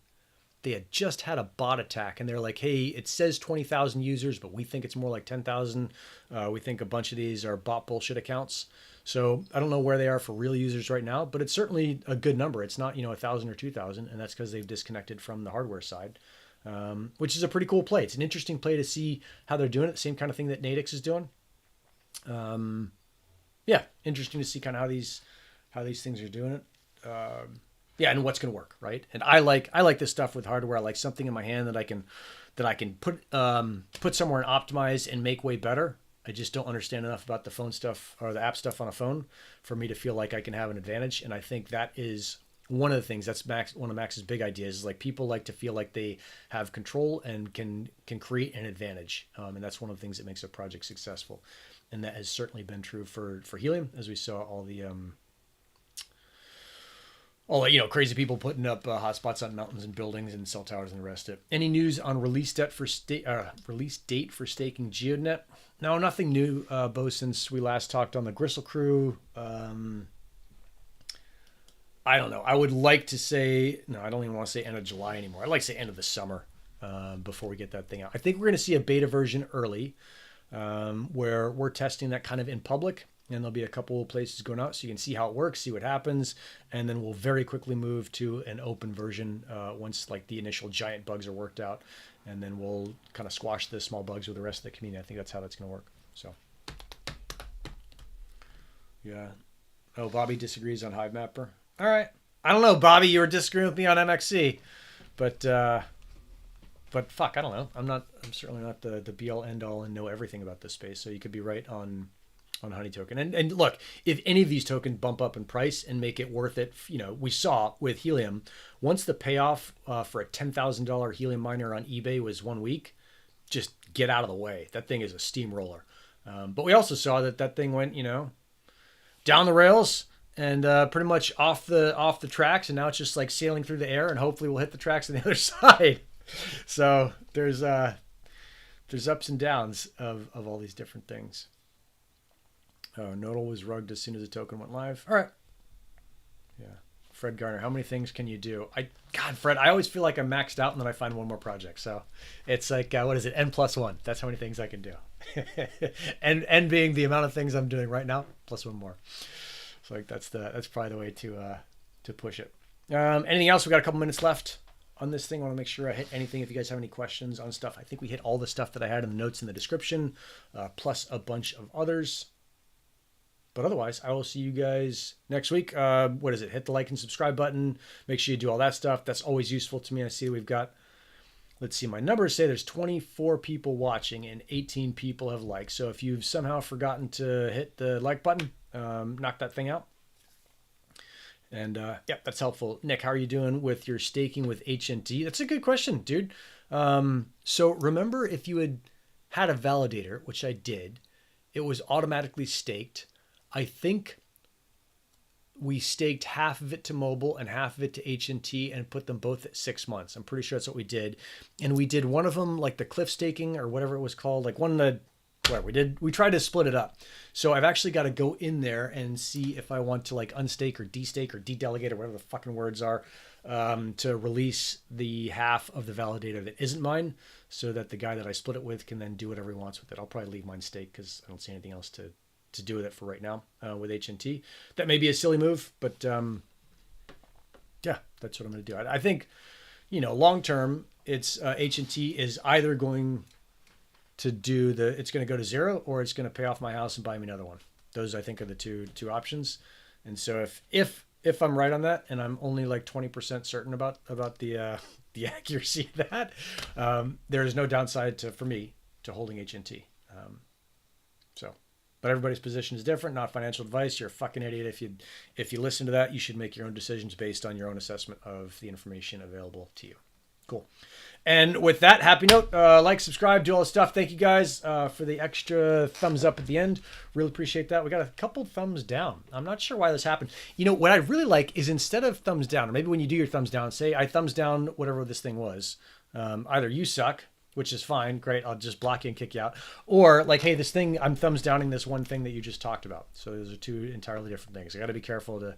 just had a bot attack, and they're like, hey, it says 20,000 users, but we think it's more like 10,000. We think a bunch of these are bot bullshit accounts. So I don't know where they are for real users right now, but it's certainly a good number. It's not 1,000 or 2,000, and that's because they've disconnected from the hardware side. Which is a pretty cool play. It's an interesting play to see how they're doing it. Same kind of thing that Nadix is doing. Yeah, interesting to see kind of how these things are doing it. Yeah, and what's going to work, right? And I like this stuff with hardware. I like something in my hand that I can put somewhere and optimize and make way better. I just don't understand enough about the phone stuff or the app stuff on a phone for me to feel like I can have an advantage. And I think that is one of the things that's one of Max's big ideas is like people like to feel like they have control and can create an advantage. And that's one of the things that makes a project successful. And that has certainly been true for Helium, as we saw all the crazy people putting up hotspots on mountains and buildings and cell towers and the rest of it. Any news on release date for staking GeoNet? No, nothing new, Bo, since we last talked on the Gristle Crew. I don't know. I would like to say, no, I don't even want to say end of July anymore. I'd like to say end of the summer before we get that thing out. I think we're going to see a beta version early where we're testing that kind of in public. And there'll be a couple of places going out so you can see how it works, see what happens. And then we'll very quickly move to an open version once like the initial giant bugs are worked out. And then we'll kind of squash the small bugs with the rest of the community. I think that's how that's going to work. So, yeah. Oh, Bobby disagrees on HiveMapper. All right. I don't know, Bobby. You were disagreeing with me on MXC, but fuck, I don't know. I'm certainly not the be all end all and know everything about this space. So you could be right on Honey Token. And look, if any of these tokens bump up in price and make it worth it, we saw with Helium, once the payoff for a $10,000 Helium miner on eBay was 1 week, just get out of the way. That thing is a steamroller. But we also saw that thing went, down the rails and pretty much off the tracks, and now it's just like sailing through the air, and hopefully we'll hit the tracks on the other side. So there's ups and downs of all these different things. Nodal was rugged as soon as the token went live. All right. Yeah. Fred Garner, how many things can you do? God, Fred, I always feel like I'm maxed out and then I find one more project. So it's like, what is it? N+1. That's how many things I can do. and being the amount of things I'm doing right now, plus one more. So like that's probably the way to push it. Anything else? We got a couple minutes left on this thing. I want to make sure I hit anything. If you guys have any questions on stuff, I think we hit all the stuff that I had in the notes in the description, plus a bunch of others. But otherwise, I will see you guys next week. What is it? Hit the like and subscribe button. Make sure you do all that stuff. That's always useful to me. I see we've got, let's see, my numbers say there's 24 people watching and 18 people have liked. So if you've somehow forgotten to hit the like button, knock that thing out. And yeah, that's helpful. Nick, how are you doing with your staking with HNT? That's a good question, dude. So remember, if you had a validator, which I did, it was automatically staked. I think we staked half of it to mobile and half of it to HNT and put them both at 6 months. I'm pretty sure that's what we did. And we did one of them like the cliff staking or whatever it was called, like one of the, whatever we tried to split it up. So I've actually got to go in there and see if I want to like unstake or destake or dedelegate or whatever the fucking words are, to release the half of the validator that isn't mine so that the guy that I split it with can then do whatever he wants with it. I'll probably leave mine staked because I don't see anything else to do with it for right now with HNT. That may be a silly move, but yeah, that's what I'm going to do. I think, long term, it's HNT is either going to do it's going to go to zero or it's going to pay off my house and buy me another one. Those I think are the two options. And so if I'm right on that, and I'm only like 20% certain about the accuracy of that, there is no downside for me to holding HNT. But everybody's position is different. Not financial advice. You're a fucking idiot if you listen to that. You should make your own decisions based on your own assessment of the information available to you. Cool. And with that, happy note, like, subscribe, do all the stuff. Thank you guys for the extra thumbs up at the end. Really appreciate that. We got a couple thumbs down. I'm not sure why this happened. What I really like is instead of thumbs down, or maybe when you do your thumbs down, say I thumbs down whatever this thing was. Either you suck which is fine. Great. I'll just block you and kick you out. Or like, hey, this thing, I'm thumbs downing this one thing that you just talked about. So those are two entirely different things. I got to be careful to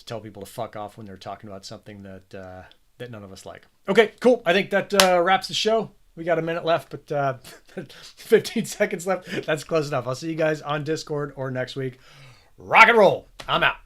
tell people to fuck off when they're talking about something that none of us like. Okay, cool. I think that wraps the show. We got a minute left, but 15 seconds left. That's close enough. I'll see you guys on Discord or next week. Rock and roll. I'm out.